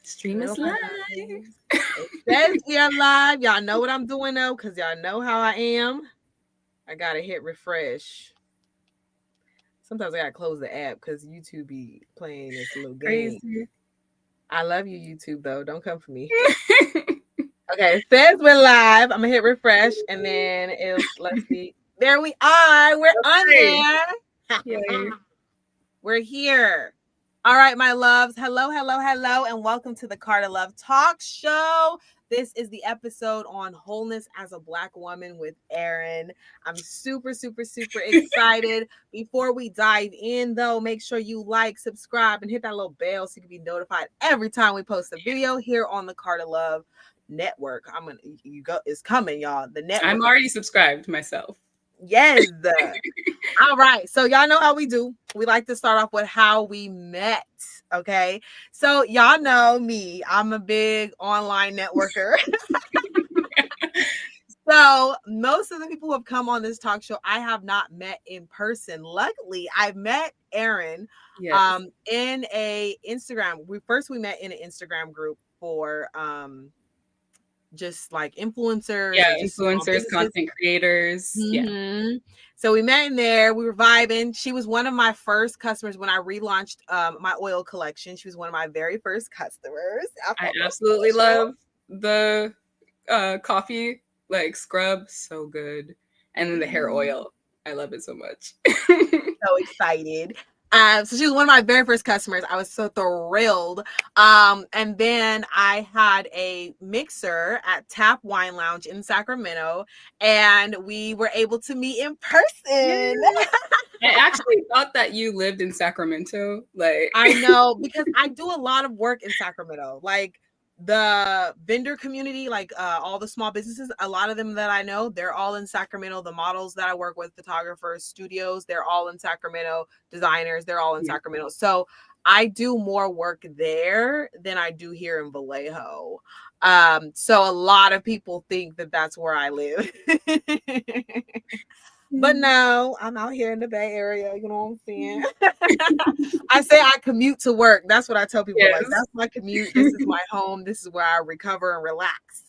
Stream Real is live. It says we are live. Y'all know what I'm doing though, because y'all know how I am. I gotta hit refresh. Sometimes I gotta close the app because YouTube be playing this little game. Crazy. I love you, YouTube, though. Don't come for me. Okay, it says we're live. I'm gonna hit refresh and then let's see. There we are. We're on Okay. there. Yay. We're here. All right, my loves. Hello, hello, hello, and welcome to the Carter Love Talk Show. This is the episode on wholeness as a Black woman with Erin. I'm super, super, super excited. Before we dive in, though, make sure you like, subscribe, and hit that little bell so you can be notified every time we post a video here on the Carter Love Network. It's coming, y'all. The network. I'm already subscribed myself. Yes. All right. So y'all know how we do. We like to start off with how we met. Okay. So y'all know me. I'm a big online networker. So most of the people who have come on this talk show, I have not met in person. Luckily, I've met Erin in a Instagram. We met in an Instagram group for just like influencers and just influencers, content creators. Mm-hmm. So we met in there. We were vibing. She was one of my first customers when I relaunched my oil collection. She was one of my very first customers. I absolutely love the coffee like scrub, so good, and then the hair oil. I love it so much. So excited. So she was one of my very first customers. I was so thrilled. And then I had a mixer at Tap Wine Lounge in Sacramento, and we were able to meet in person. I actually thought that you lived in Sacramento. Like I know, because I do a lot of work in Sacramento. Like the vendor community, like all the small businesses, a lot of them that I know, they're all in Sacramento. The models that I work with, photographers, studios, they're all in Sacramento. Designers, they're all in Sacramento. So I do more work there than I do here in Vallejo. So a lot of people think that that's where I live. But no, I'm out here in the Bay Area. You know what I'm saying? I say I commute to work. That's what I tell people. Like, that's my commute. This is my home. This is where I recover and relax.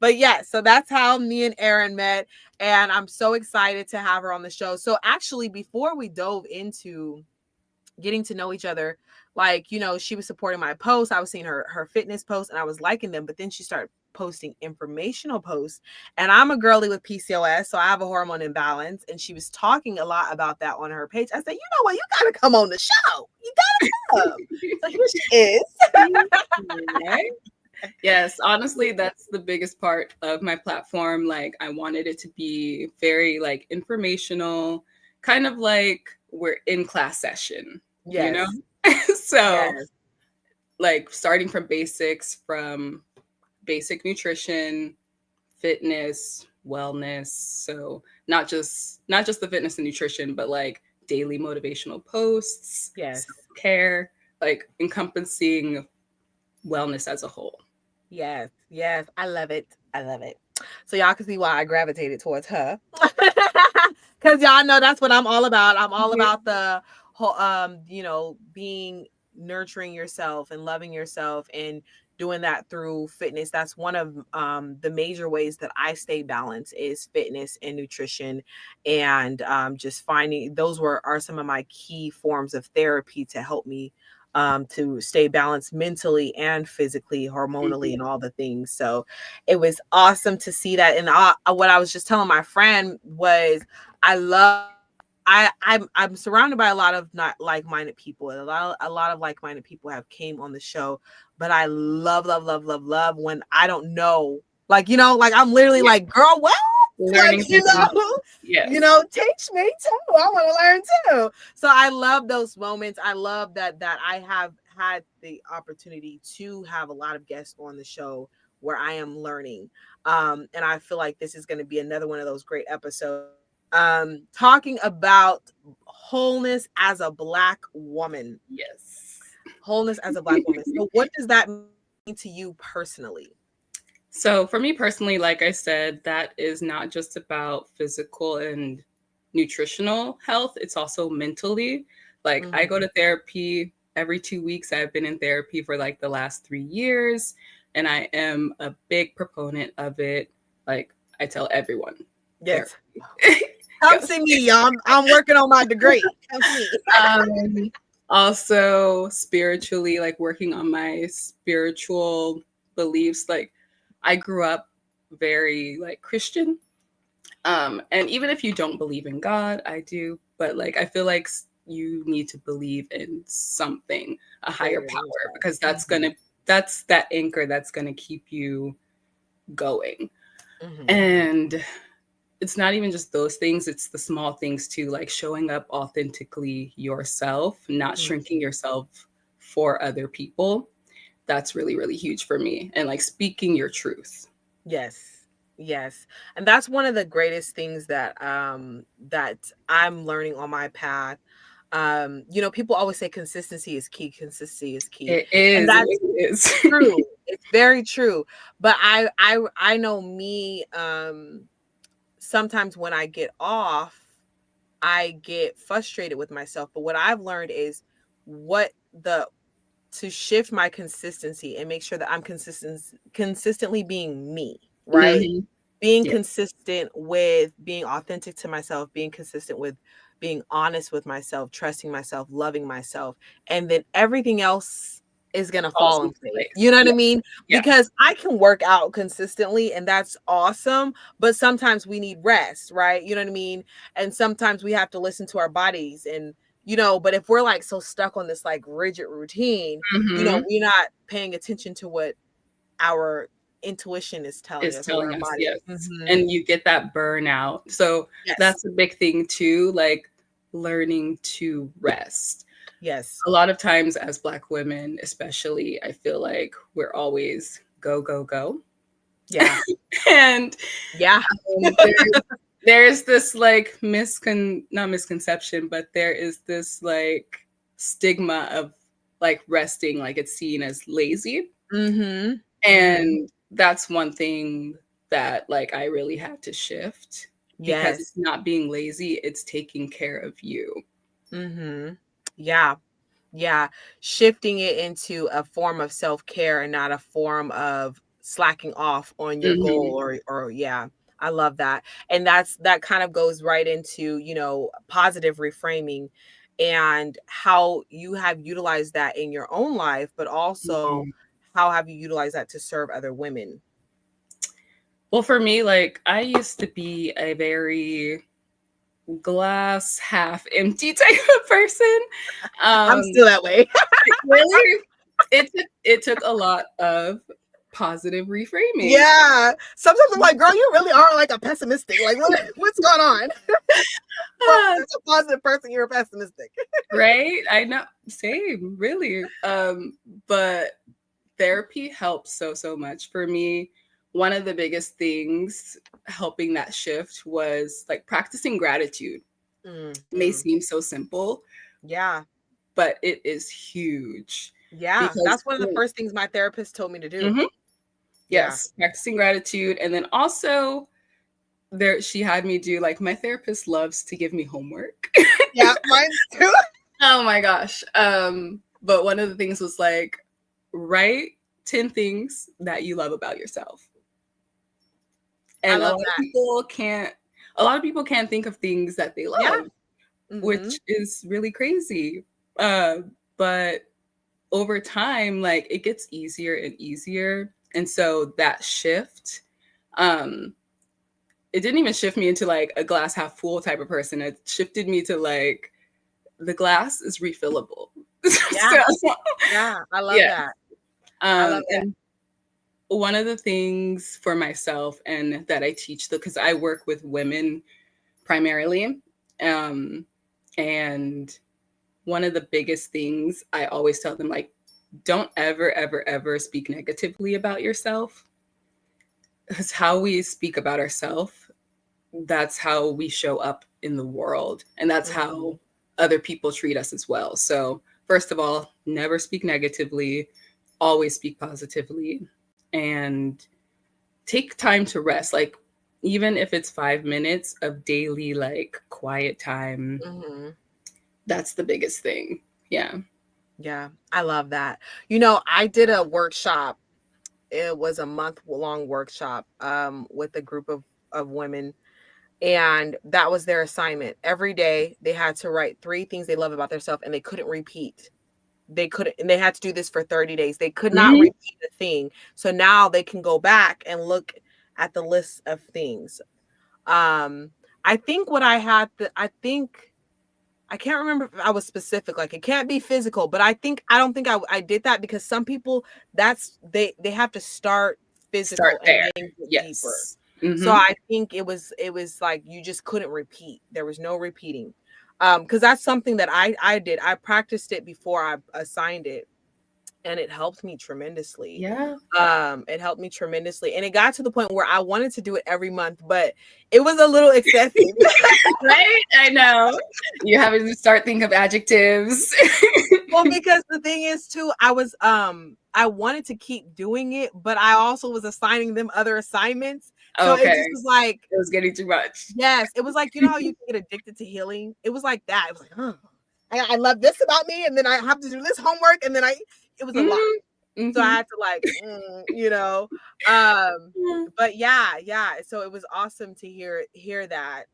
But yeah, so that's how me and Erin met. And I'm so excited to have her on the show. So actually, before we dove into getting to know each other, like, you know, she was supporting my posts. I was seeing her fitness posts and I was liking them, but then she started posting informational posts. And I'm a girly with PCOS, so I have a hormone imbalance, and she was talking a lot about that on her page. I said, you know what, you gotta come on the show. You gotta come. So here she is. Yes, honestly, that's the biggest part of my platform. Like, I wanted it to be very like informational, kind of like we're in class session, you know? So like starting from basics, from basic nutrition, fitness, wellness. So not just the fitness and nutrition, but like daily motivational posts, self-care, like encompassing wellness as a whole. Yes. I love it. So y'all can see why I gravitated towards her. Because y'all know that's what I'm all about. I'm all about the whole you know, being nurturing yourself and loving yourself and doing that through fitness. That's one of the major ways that I stay balanced is fitness and nutrition, and just finding those are some of my key forms of therapy to help me to stay balanced mentally and physically, hormonally, and all the things. So it was awesome to see that. And what I was just telling my friend was I'm surrounded by a lot of not like-minded people, and a lot of like-minded people have came on the show, but I love when I don't know, like, you know, like I'm literally like, girl, what? Learning, like, you know, teach me too. I want to learn too. So I love those moments. I love that I have had the opportunity to have a lot of guests on the show where I am learning. And I feel like this is going to be another one of those great episodes. Talking about wholeness as a Black woman. Yes. Wholeness as a Black woman. So what does that mean to you personally? So for me personally, like I said, that is not just about physical and nutritional health. It's also mentally. Like I go to therapy every 2 weeks. I've been in therapy for like the last 3 years, and I am a big proponent of it. Like, I tell everyone, Yes. therapy. Come see me, y'all. I'm working on my degree. Come see me. Also, spiritually, like working on my spiritual beliefs. Like, I grew up very like Christian. And even if you don't believe in God, I do, but like I feel like you need to believe in something, a higher power, because that's that anchor that's gonna keep you going. And it's not even just those things, it's the small things too, like showing up authentically yourself, not shrinking yourself for other people. That's really, really huge for me. And like speaking your truth. Yes. Yes. And that's one of the greatest things that that I'm learning on my path. You know, people always say consistency is key. Consistency is key. It And is. that's It is. true. It's very true. But I know me, sometimes when I get off, I get frustrated with myself. But what I've learned is what the to shift my consistency and make sure that I'm consistently being me, right? Mhm. Being Yeah. consistent with being authentic to myself, being consistent with being honest with myself, trusting myself, loving myself, and then everything else is going to Falls fall in into place. place. You know what I Yeah. mean? Yeah. Because I can work out consistently and that's awesome, but sometimes we need rest, right? You know what I mean? And sometimes we have to listen to our bodies and you know, but if we're like so stuck on this like rigid routine, you know, Mhm. we're not paying attention to what our intuition is telling Is us or what telling our us, body. yes. And you get that burnout. So Yes. that's a big thing too, like learning to rest. Yes. A lot of times as Black women, especially, I feel like we're always go, go, go. Yeah. And Yeah. there's this like not misconception, but there is this like stigma of like resting, like it's seen as lazy. Mhm. Mhm. And that's one thing that like I really had to shift, because Yes. it's not being lazy, it's taking care of you. Mhm. Yeah. Yeah. Shifting it into a form of self-care and not a form of slacking off on your Mhm. goal or yeah. I love that. And that kind of goes right into, you know, positive reframing and how you have utilized that in your own life, but also Mhm. how have you utilized that to serve other women? Well, for me, like I used to be a very glass half empty type of person. I'm Um, still that way. it really, it took a lot of positive reframing. Yeah. Sometimes I'm like, girl, you really are like a pessimistic. Like, what's going on? Well, such a positive person, you're pessimistic. Right? I know, same, really. But therapy helps so much for me. One of the biggest things helping that shift was like practicing gratitude. It may Mm-hmm. seem so simple, Yeah. but it is huge Yeah. because That's one of the first things my therapist told me to do. Mhm. Yeah. Yes, practicing gratitude, and then also there she had me do like my therapist loves to give me homework. Yeah. Mine too. Oh my gosh. But one of the things was like write 10 things that you love about yourself. I And love that. a lot of people can't think of things that they Yeah. love, Mm-hmm. which is really crazy. Uh, but over time, like it gets easier and easier. And so that shift, um, it didn't even shift me into like a glass half full type of person. It shifted me to like the glass is refillable. Yeah. So Yeah. I love yeah. that. I love that. And one of the things for myself and that I teach, because I work with women primarily, um, and one of the biggest things I always tell them, like, don't ever, ever, ever speak negatively about yourself. Because how we speak about ourselves, that's how we show up in the world. And that's Mm-hmm. how other people treat us as well. So, first of all, never speak negatively, always speak positively, and take time to rest. Like, even if it's 5 minutes of daily, like, quiet time, Mm-hmm. that's the biggest thing. Yeah. Yeah, I love that. I did a workshop. It was a month-long workshop with a group of women, and that was their assignment. Every day they had to write 3 things they love about themselves, and they couldn't repeat. They couldn't, and they had to do this for 30 days. They could not Mhm. repeat a thing. So now they can go back and look at the list of things. Um, I think what I had, I think I can't remember if I was specific. Like, it can't be physical, but I don't think I did that because some people, they have to start Start physical and there. then get deeper. Yes. So Mhm. I think it was like you just couldn't repeat. There was no repeating. Because that's something that I did. I practiced it before I assigned it, and it helped me tremendously. Yeah. It helped me tremendously, and it got to the point where I wanted to do it every month, but it was a little excessive. Right? I know. You're having to start thinking of adjectives. Well, because the thing is too, I wanted to keep doing it, but I also was assigning them other assignments. So it Okay. just was like, It was getting too much. yes, it was like, how you can get addicted to healing? It was like that. It was like, huh. I love this about me, and then I have to do this homework, and then it was a lot. Mhm. So I Mhm. had to like, um, Mm. but yeah, yeah. So it was awesome to hear that.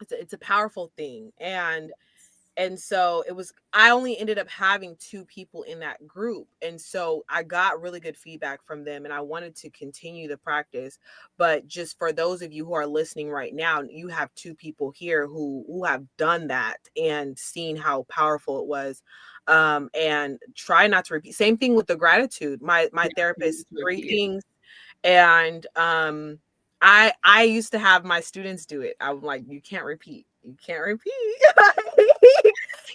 It's a powerful thing, and so I only ended up having 2 people in that group, and so I got really good feedback from them, and I wanted to continue the practice. But just for those of you who are listening right now, you have 2 people here who have done that and seen how powerful it was. And try not to repeat. Same thing with the gratitude. My Yeah, therapist, 3 repeat. things. And I used to have my students do it. I'm like, you can't repeat. You can't repeat.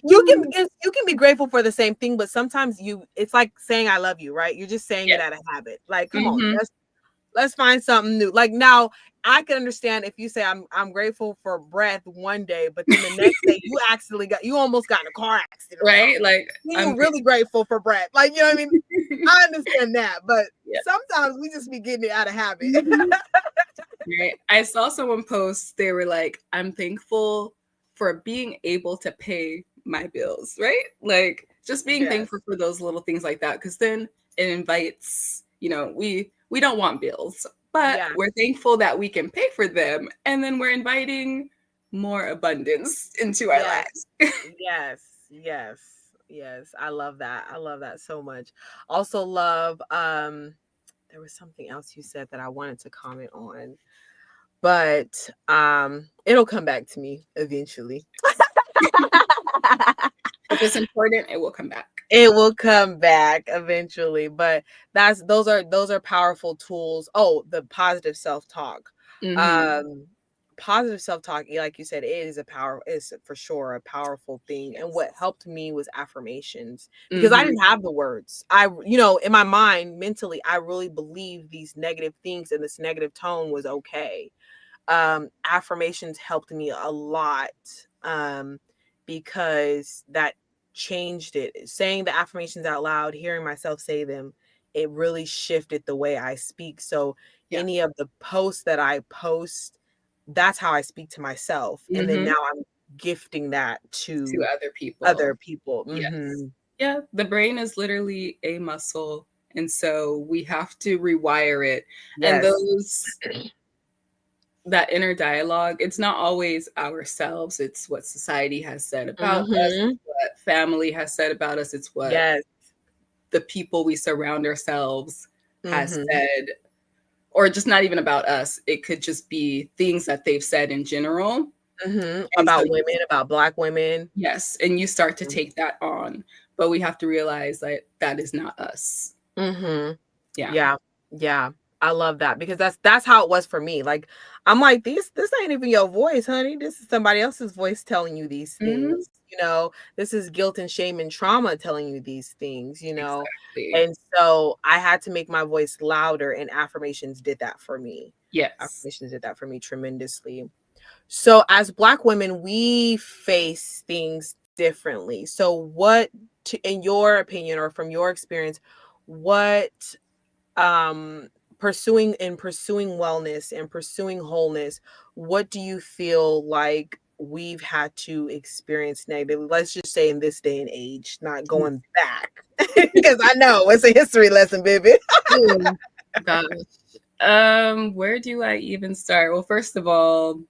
Mm. You can be grateful for the same thing, but sometimes it's like saying I love you, right? You're just saying Yeah. it out of habit. Like, come on, Mhm. let's find something new. Like, now I can understand if you say I'm grateful for breath one day, but then the next day you almost got in a car accident or Right? something. Like, Then I'm you're really grateful for breath. Like, you know what I mean? I understand that, but Yeah. sometimes we just be getting it out of habit. Mhm. Right. I saw someone post, they were like, I'm thankful for being able to pay my bills, right? Like just being Yes. thankful for those little things like that. Because then it invites, we don't want bills, but Yeah. we're thankful that we can pay for them. And then we're inviting more abundance into our Yes. lives. Yes. Yes. Yes. I love that. I love that so much. Also love there was something else you said that I wanted to comment on, but it'll come back to me eventually. If it's important, it will come back. It will come back eventually, but those are powerful tools. Oh, the positive self-talk. Mm-hmm. Um Positive self-talk, like you said, is for sure a powerful thing. And what Yes. helped me was affirmations, because I Mm-hmm. didn't have the words. In my mind, mentally, I really believed these negative things, and this negative tone was okay. Affirmations helped me a lot, because that changed it. Saying the affirmations out loud, hearing myself say them, it really shifted the way I speak. So Yeah. any of the posts that I post, that's how I speak to myself. And then Mm-hmm. now I'm gifting that To to other people. other people. Yes. Hmm. Yeah, the brain is literally a muscle. And so we have to rewire it. And Yes. that inner dialogue, it's not always ourselves. It's what society has said about us, Hmm. what family has said about us, it's what Yes. the people we surround ourselves has Hmm. said, or just not even about us. It could just be things that they've said in general. Hmm. And so About women, about Black women. yes, and you start to take that on. But we have to realize that that is not us. Hmm. Yeah. Yeah. Yeah. I love that, because that's how it was for me. Like, I'm like, this ain't even your voice, honey. This is somebody else's voice telling you these Mhm. things. This is guilt and shame and trauma telling you these things. Exactly. And so I had to make my voice louder, and affirmations did that for me. Yes. Affirmations did that for me tremendously. So as Black women, we face things differently. So in your opinion, or from your experience, what um pursuing wellness and pursuing wholeness, what do you feel like we've had to experience negatively. Let's just say in this day and age, not going back, because I know it's a history lesson, baby. Oh, gosh. Where do I even start? Well, first of all,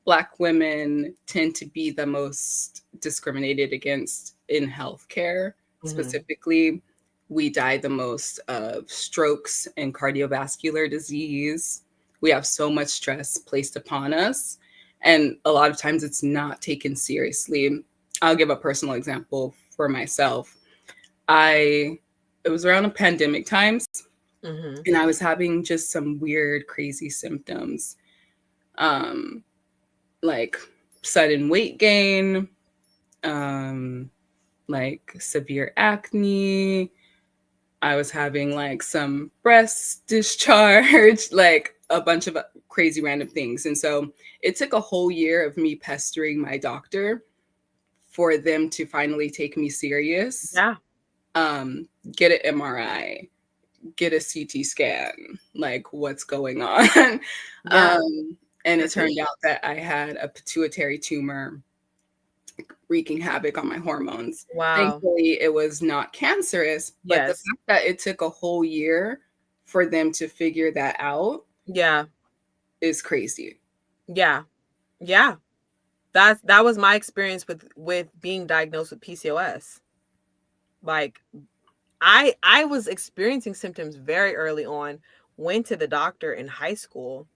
Black women tend to be the most discriminated against in healthcare. Specifically, we die the most of strokes and cardiovascular disease. We have so much stress placed upon us, and a lot of times it's not taken seriously. I'll give a personal example for myself. It was around the pandemic times, and I was having just some weird, crazy symptoms. Um, like sudden weight gain, like severe acne. I was having like some breast discharge, like a bunch of crazy random things. And so it took a whole year of me pestering my doctor for them to finally take me serious. Yeah. Get an MRI, get a CT scan, like what's going on. Yeah. And it turned out that I had a pituitary tumor wreaking havoc on my hormones. Wow. Thankfully, it was not cancerous, but the Yes. fact that it took a whole year for them to figure that out Yeah. is crazy. Yeah. Yeah. That was my experience with being diagnosed with PCOS. Like I was experiencing symptoms very early on, went to the doctor in high school.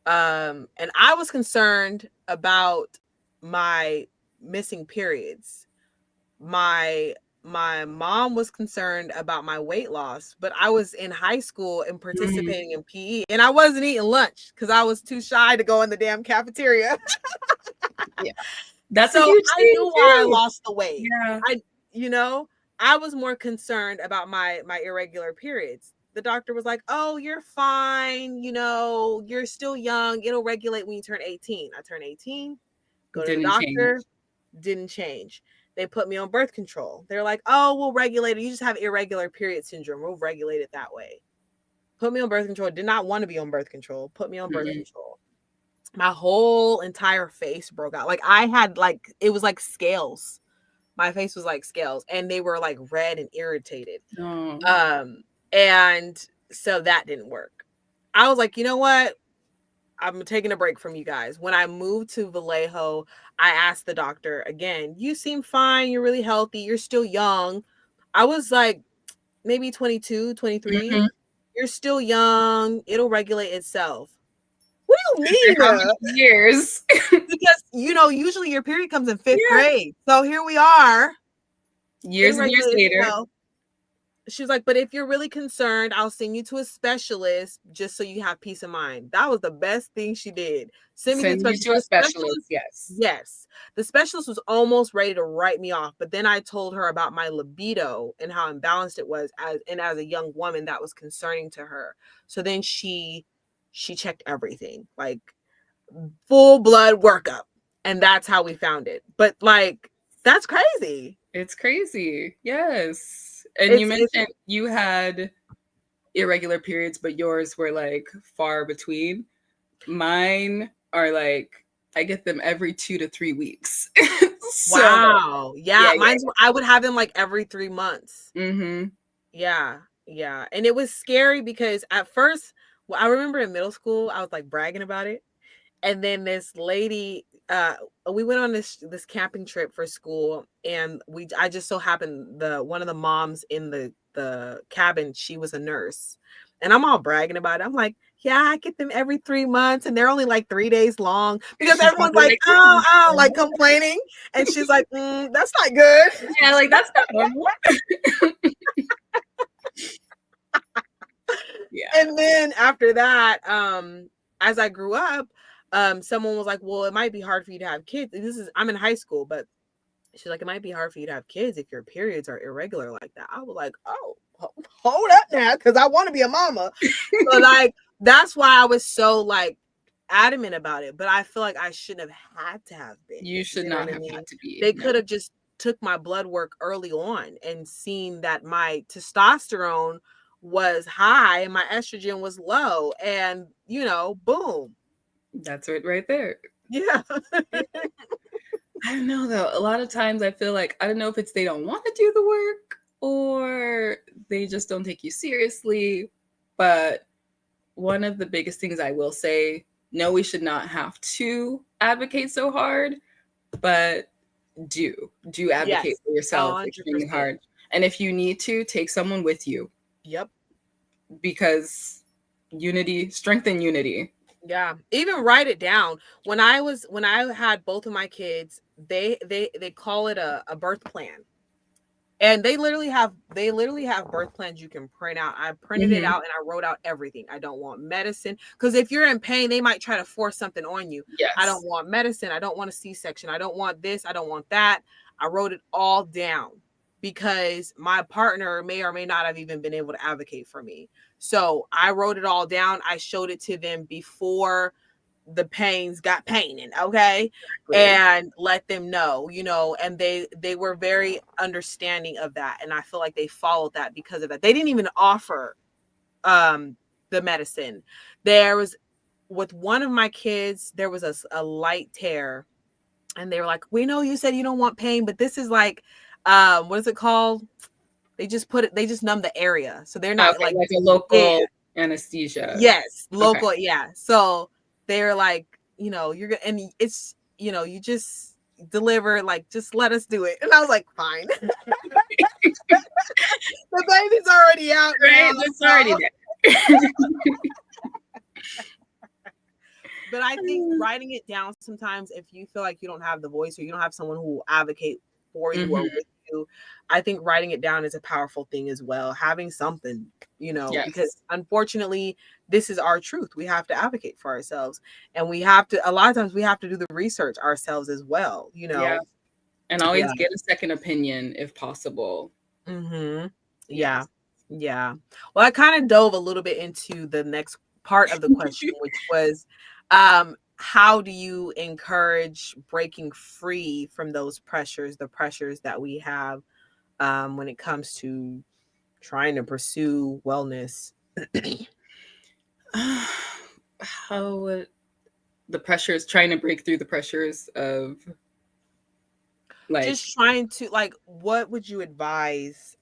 And I was concerned about my missing periods. My mom was concerned about my weight loss, but I was in high school and participating in PE, and I wasn't eating lunch because I was too shy to go in the damn cafeteria. Yeah. That's So a huge I thing knew why I too. lost the weight. Yeah. I was more concerned about my irregular periods. The doctor was like, "Oh, you're fine. You're still young. It'll regulate when you turn 18." I turned 18, go to the Didn't doctor, change. didn't change. They put me on birth control. They're like, "Oh, we'll regulate it. You just have irregular period syndrome. We'll regulate it that way." Put me on birth control. Did not want to be on birth control. Put me on birth control. My whole entire face broke out. Like I had it was like scales. My face was like scales, and they were like red and irritated. Oh. And so that didn't work. I was like, you know what? I'm taking a break from you guys. When I moved to Vallejo, I asked the doctor again, "You seem fine. You're really healthy. You're still young." I was like maybe 22, 23. Mm-hmm. "You're still young. It'll regulate itself." What do you After how many mean? years? Because usually your period comes in 5th Yeah. grade. So here we are. Years It'll and years regulate later. itself. She was like, "But if you're really concerned, I'll send you to a specialist just so you have peace of mind." That was the best thing she did. Send me to a Send you specialist. to a The specialist, specialist, yes. yes. The specialist was almost ready to write me off, but then I told her about my libido and how imbalanced it was as a young woman that was concerning to her. So then she checked everything, like full blood workup, and that's how we found it. But that's crazy. It's crazy. Yes. And you It's mentioned you had irregular periods, but yours were like far between. Mine are like, I get them every 2 to 3 weeks. So, wow. yeah, Yeah, yeah. I would have them like every 3 months. Mm-hmm. Yeah. Yeah. And it was scary because at first, well, I remember in middle school, I was like bragging about it. And then this lady, we went on this camping trip for school, and I just so happened one of the moms in the cabin, she was a nurse. And I'm all bragging about it. I'm like, "Yeah, I get them every 3 months, and they're only like 3 days long," because She's everyone's probably like, like, "Oh, oh," like complaining. And she's like, "That's not good." yeah, like that's not normal. Yeah. And then after that, as I grew up, someone was like, "Well, it might be hard for you to have kids." I'm in high school, but she's like, "It might be hard for you to have kids if your periods are irregular like that." I was like, "Oh, hold up now, because I want to be a mama." So that's why I was so adamant about it. But I feel like I shouldn't have had to have been. You should You know not what I have mean? had to be. They No. could have just took my blood work early on and seen that my testosterone was high and my estrogen was low, and boom. That's it right there. Yeah. I don't know though. A lot of times I feel like I don't know if it's they don't want to do the work or they just don't take you seriously. But one of the biggest things I will say, no, we should not have to advocate so hard, but do advocate Yes. for yourself extremely 100%. hard. And if you need to, take someone with you Yep. because unity, strengthen unity. Yeah. Even write it down. When I had both of my kids, they call it a birth plan. And they literally have birth plans you can print out. I printed it Mm-hmm. out and I wrote out everything. I don't want medicine because if you're in pain, they might try to force something on you. I don't Yes. want medicine. I don't want a C-section. I don't want this. I don't want that. I wrote it all down because my partner may or may not have even been able to advocate for me. So I wrote it all down. I showed it to them before the pains got paining, okay, Exactly. and let them know, and they were very understanding of that, and I feel like they followed that because of that. They didn't even offer the medicine. There was with one of my kids, there was a light tear, and they were like, we know you said you don't want pain, but this is like what is it called? They just numb the area, so they're not Okay, like, like a yeah. local anesthesia. Yes, Okay. local, yeah. So they're like, you're gonna, and it's, you just deliver, like, just let us do it. And I was like, fine. The baby's already out now. Right? That's already So. there. But I think writing it down sometimes, if you feel like you don't have the voice or you don't have someone who will advocate for you or Mm-hmm. with you, I think writing it down is a powerful thing as well. Having something, because Yes. unfortunately, this is our truth. We have to advocate for ourselves. And a lot of times, we have to do the research ourselves as well, Yeah. And Yeah. always get a second opinion if possible. Mm-hmm. Yeah. Yes. Yeah. Well, I kind of dove a little bit into the next part of the question, which was how do you encourage breaking free from those pressures, the pressures that we have when it comes to trying to pursue wellness? How would the pressures, trying to break through the pressures of like, Just trying to, like, what would you advise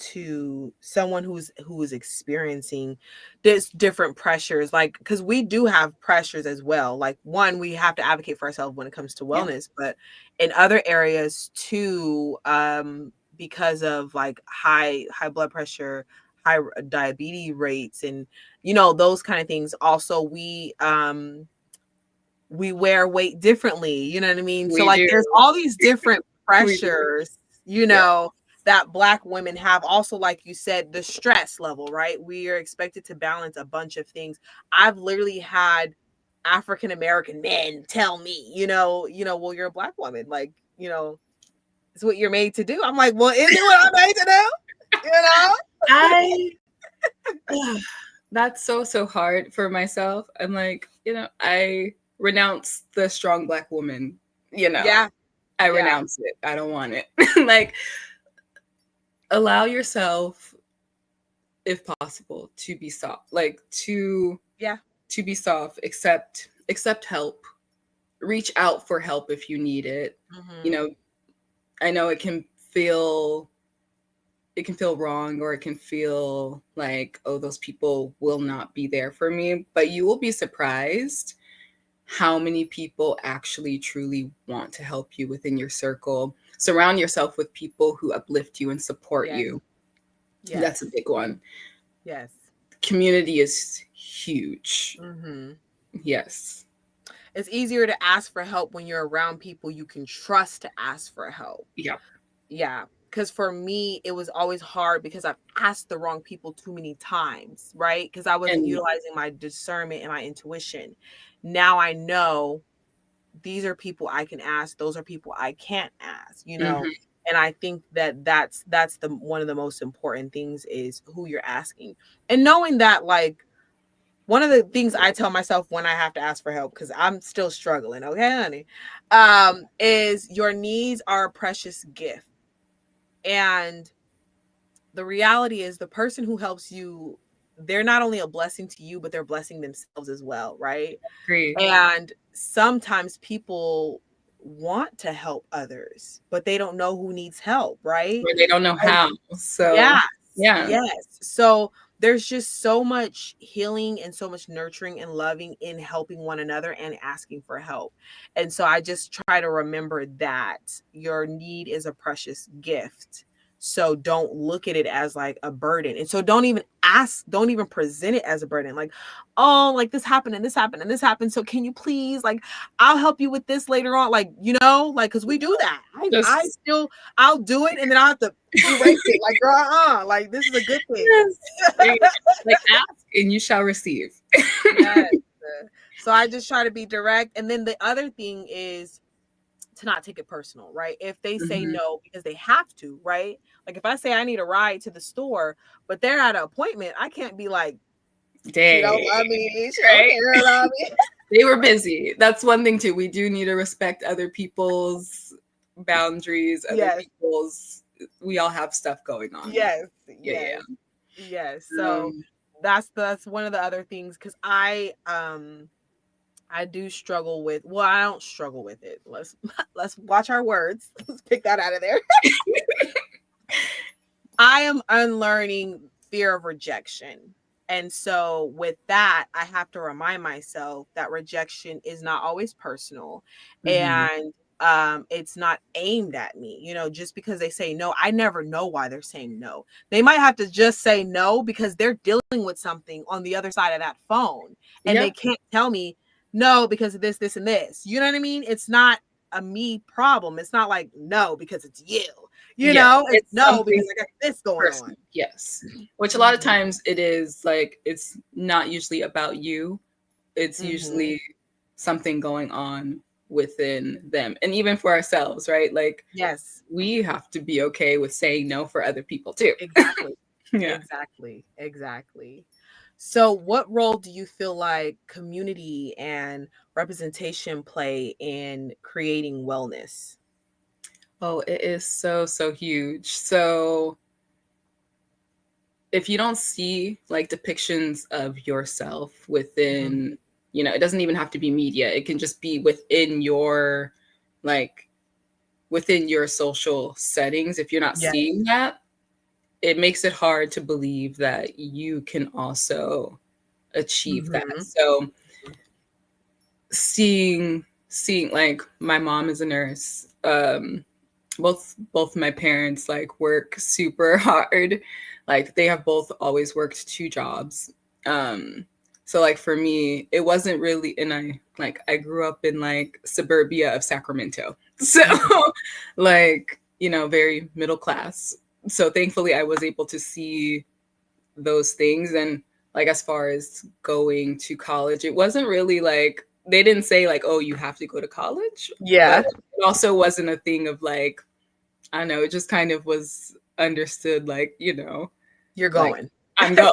to someone who is experiencing this different pressures, like, because we do have pressures as well. Like, one, we have to advocate for ourselves when it comes to yeah. wellness, but in other areas too, because of like high blood pressure, high diabetes rates, and those kind of things. Also, we wear weight differently, you know what I mean? So We like do. there's all these different We do. pressures, Yeah. that Black women have. Also, like you said, the stress level, right? We are expected to balance a bunch of things. I've literally had African American men tell me, well, you're a Black woman, like, it's what you're made to do. I'm like, well, is it what I'm made to do? I that's so hard for myself. I'm like, I renounce the strong Black woman, Yeah, I yeah, renounce it. I don't want it. Like, allow yourself, if possible, to be soft. Like, yeah. to be soft, accept help. Reach out for help if you need it. You Mm-hmm. know, I know it can feel wrong, or it can feel like, oh, those people will not be there for me, but you will be surprised how many people actually truly want to help you within your circle. Surround yourself with people who uplift you and support Yes, you. That's a yes, big one. yes. Community is huge. Mm-hmm. Yes. It's easier to ask for help when you're around people you can trust to ask for help. Yeah. Yeah. Because for me, it was always hard because I've asked the wrong people too many times, right? Because I wasn't And utilizing my discernment and my intuition. Now I know these are people I can ask, those are people I can't ask. mhm. And I think that that's the one of the most important things is who you're asking. And knowing that, like, one of the things I tell myself when I have to ask for help, because I'm still struggling, okay, honey, is your needs are a precious gift. And the reality is the person who helps you they're not only a blessing to you, but they're blessing themselves as well, right? Agree. And sometimes people want to help others, but they don't know who needs help, right? Or they don't know And how. So, yes, yeah. yes. So there's just so much healing and so much nurturing and loving in helping one another and asking for help. And so I just try to remember that your need is a precious gift. So don't look at it as like a burden. And so don't even present it as a burden. Like, oh, like this happened and this happened and this happened. So can you please, like, I'll help you with this later on. Like, like, cause we do that. Just I'll do it and then I'll have to erase it. Like, girl, like this is a good thing. yes. Like ask and you shall receive. Yes. So I just try to be direct. And then the other thing is to not take it personal, right? If they say no because they have to, right? Like if I say I need a ride to the store, but they're at an appointment, I can't be like, she don't love me, she don't care about me. They were busy. That's one thing too. We do need to respect other people's boundaries, other people's, we all have stuff going on. Yes. Yeah. So that's one of the other things, because I do struggle with, well, I don't struggle with it. Let's watch our words. Let's pick that out of there. I am unlearning fear of rejection. And so with that, I have to remind myself that rejection is not always personal. And it's not aimed at me, just because they say no. I never know why they're saying no. They might have to just say no because they're dealing with something on the other side of that phone, and they can't tell me no because of this and this. You know what I mean? It's not a me problem. It's not like no because it's you. It's no because I got this going on. Yes. Which a lot of times it is like, it's not usually about you. It's usually something going on within them. And even for ourselves, right? Like, yes, we have to be okay with saying no for other people too. Exactly. Yeah. Exactly. So what role do you feel like community and representation play in creating wellness? Oh, it is so, so huge. So if you don't see like depictions of yourself within, it doesn't even have to be media. It can just be within your, like, within your social settings. If you're not seeing that, it makes it hard to believe that you can also achieve that. So seeing like, my mom is a nurse. Both my parents like work super hard. Like they have both always worked 2 jobs. So like for me, it wasn't really, and I grew up in like suburbia of Sacramento. So like, very middle class. So thankfully I was able to see those things. And like, as far as going to college, it wasn't really like, they didn't say like, oh, you have to go to college. Yeah. But it also wasn't a thing of like, I don't know, it just kind of was understood like, you're going. Like, I'm going.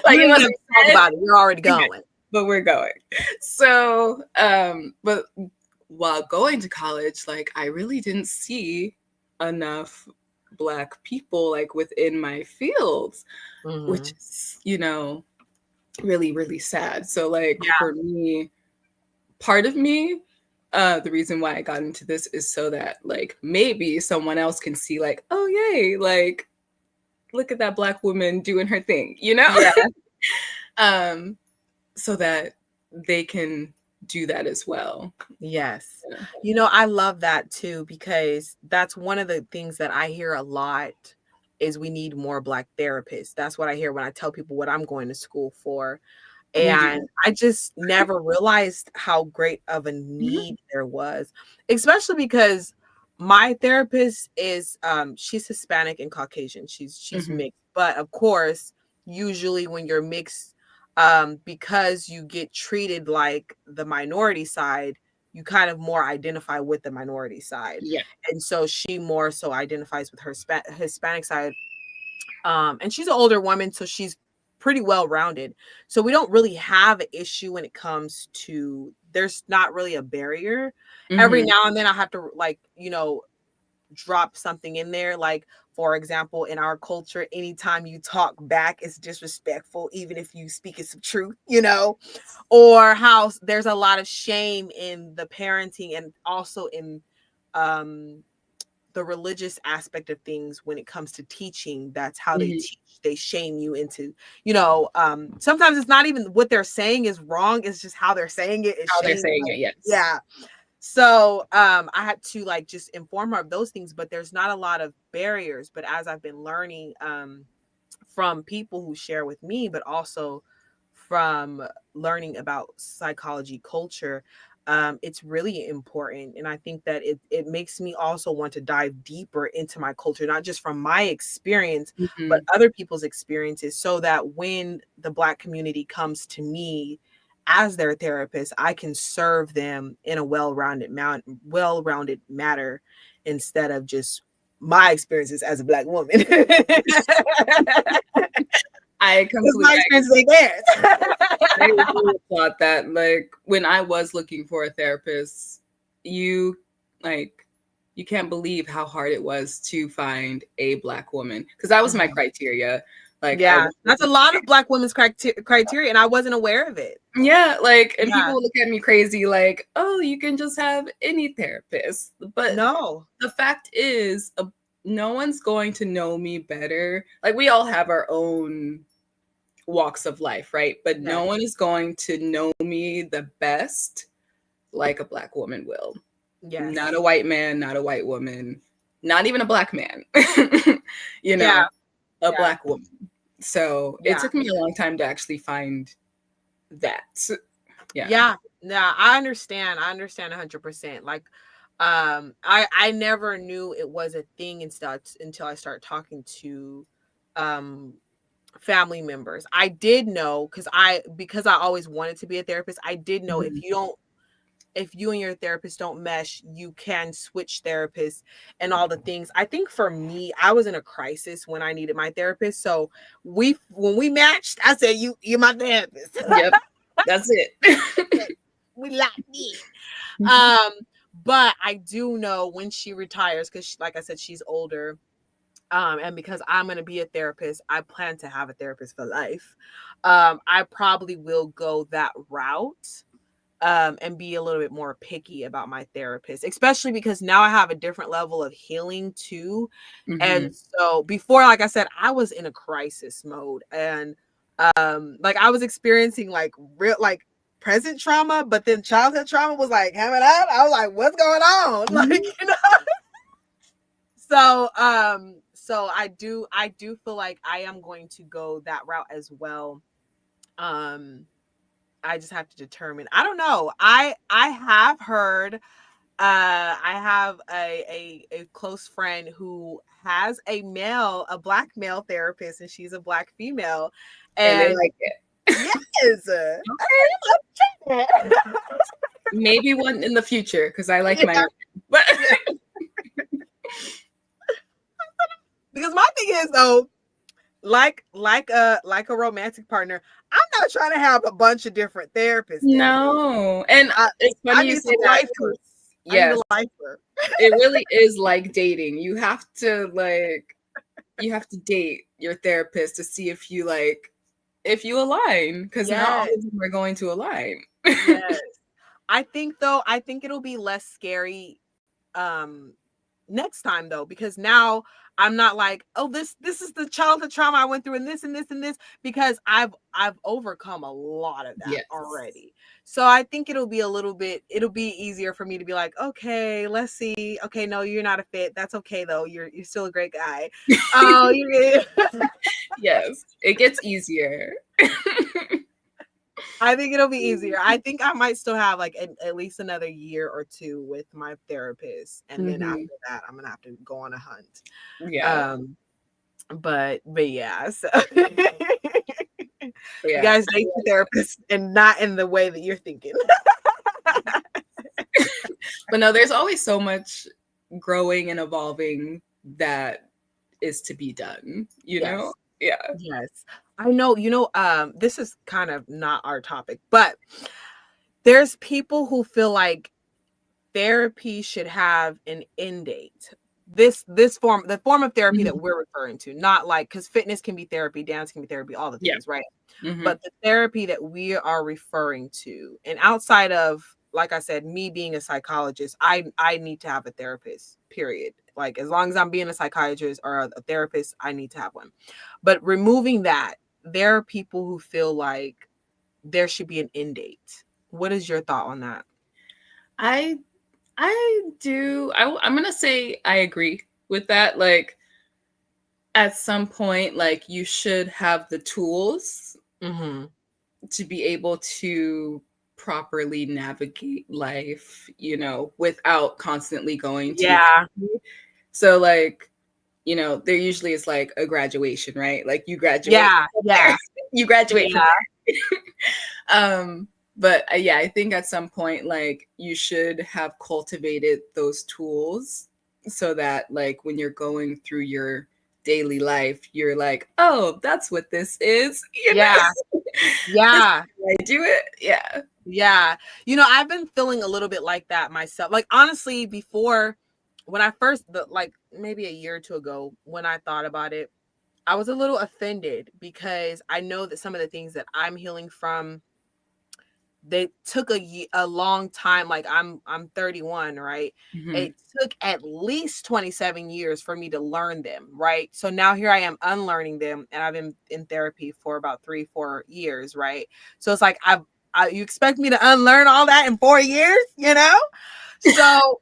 Like it wasn't talk about it. You're already going. But we're going. So, but while going to college, like I really didn't see enough Black people like within my fields, which is, really, really sad. So like for me, part of me, the reason why I got into this is so that like maybe someone else can see like, oh yay, like look at that Black woman doing her thing, so that they can do that as well. Yes. I love that too, because that's one of the things that I hear a lot is we need more Black therapists. That's what I hear when I tell people what I'm going to school for. And I just never realized how great of a need there was, especially because my therapist is she's Hispanic and Caucasian. She's mixed. But of course, usually when you're mixed, because you get treated like the minority side, you kind of more identify with the minority side. Yeah. And so she more so identifies with her Hispanic side. And she's an older woman, so she's pretty well rounded. So we don't really have an issue when it comes to, there's not really a barrier. Every now and then I have to like, drop something in there. Like, for example, in our culture, anytime you talk back is disrespectful, even if you speak some truth, you know, or how there's a lot of shame in the parenting and also in um the religious aspect of things when it comes to teaching. That's how they teach. They shame you into, you know, sometimes it's not even what they're saying is wrong, it's just how they're saying it is How they're shame. saying it, yes. Yeah. So I had to like just inform her of those things, but there's not a lot of barriers. But as I've been learning from people who share with me, but also from learning about psychology culture, it's really important. And I think that it makes me also want to dive deeper into my culture, not just from my experience, but other people's experiences, so that when the Black community comes to me as their therapist, I can serve them in a well-rounded manner instead of just my experiences as a Black woman. I completely my experience ain't theirs. I really thought that, like, when I was looking for a therapist, you can't believe how hard it was to find a Black woman, because that was my criteria. Like, yeah, that's a lot of Black women's criteria, and I wasn't aware of it. Yeah, like, and people will look at me crazy, like, oh, you can just have any therapist. But no, the fact is, no one's going to know me better. Like, we all have our own walks of life, right? But no one is going to know me the best like a Black woman will. Yes. Not a white man, not a white woman, not even a Black man. You know, a Black woman. So it took me a long time to actually find that. Yeah, I understand 100%. Like, I never knew it was a thing until I started talking to family members. I did know because I always wanted to be a therapist. I did know if you and your therapist don't mesh, you can switch therapists and all the things. I think for me, I was in a crisis when I needed my therapist. So when we matched, I said, you're my therapist. Yep. That's it. We locked in. But I do know when she retires, because like I said, she's older. And because I'm going to be a therapist, I plan to have a therapist for life. I probably will go that route. And be a little bit more picky about my therapist, especially because now I have a different level of healing too. And so before, like I said, I was in a crisis mode, and like I was experiencing like real like present trauma, but then childhood trauma was like coming up. I was like, what's going on? Like, you know. So I do feel like I am going to go that route as well. I just have to determine. I don't know. I have heard. I have a close friend who has a Black male therapist, and she's a Black female, and they like it. Yes. Okay. Maybe one in the future, because I like my. But because my thing is though, like a romantic partner, I'm not trying to have a bunch of different therapists. No, and it's funny you say that. Yes, it really is like dating. You have to date your therapist to see if you align, because not all of them are going to align. Yes. I think it'll be less scary next time though, because now I'm not like, oh, this is the childhood trauma I went through, and this and this and this, because I've overcome a lot of that already. So I think it'll be easier for me to be like, okay, let's see. Okay, no, you're not a fit. That's okay though. You're still a great guy. Oh, yes, it gets easier. I think it'll be easier. I think I might still have like at least another year or two with my therapist, and then after that, I'm gonna have to go on a hunt. Yeah. But yeah. So you guys date your therapist, and not in the way that you're thinking. But no, there's always so much growing and evolving that is to be done. You know. Yeah. Yes. I know, this is kind of not our topic, but there's people who feel like therapy should have an end date. the form of therapy that Mhm. we're referring to, not like, because fitness can be therapy, dance can be therapy, all the Yeah. things, right? Mhm. But the therapy that we are referring to, and outside of, like I said, me being a psychologist, I need to have a therapist, period. Like, as long as I'm being a psychiatrist or a therapist, I need to have one. But removing that, there are people who feel like there should be an end date. What is your thought on that? I do. I'm gonna say I agree with that. Like at some point, like you should have the tools Mm-hmm. to be able to properly navigate life, without constantly going to Yeah. therapy. So like, there usually is like a graduation, right? Like you graduate Yeah. from there. Yeah. You graduate from Yeah. there. But yeah, I think at some point, like you should have cultivated those tools so that like when you're going through your daily life, you're like, oh, that's what this is, Yeah. This is Yeah. how I do it. Yeah. Yeah. I've been feeling a little bit like that myself. Like, honestly, before, when I first, like maybe a year or two ago, when I thought about it, I was a little offended because I know that some of the things that I'm healing from, they took a long time. Like, I'm 31, right? Mhm. It took at least 27 years for me to learn them, right? So now here I am unlearning them, and I've been in therapy for about 3-4 years, right? So it's like, you expect me to unlearn all that in 4 years, So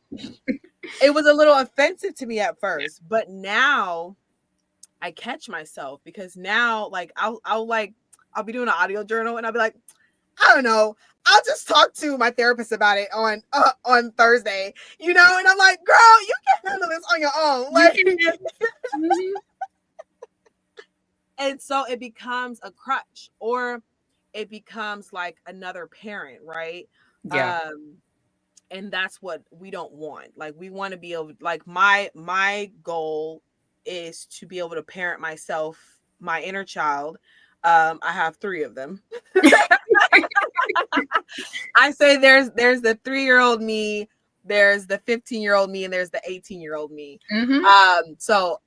it was a little offensive to me at first, but now I catch myself, because now, like, I'll be doing an audio journal, and I'll be like, I don't know, I'll just talk to my therapist about it on Thursday, and I'm like, girl, you can handle this on your own, You like. can. Mhm. And so it becomes a crutch, or it becomes like another parent, right? Yeah. Um, and that's what we don't want. Like, we want to be able, like, my goal is to be able to parent myself, my inner child. I have 3 of them. I say there's the 3-year-old me, there's the 15-year-old me, and there's the 18-year-old me. Mhm. So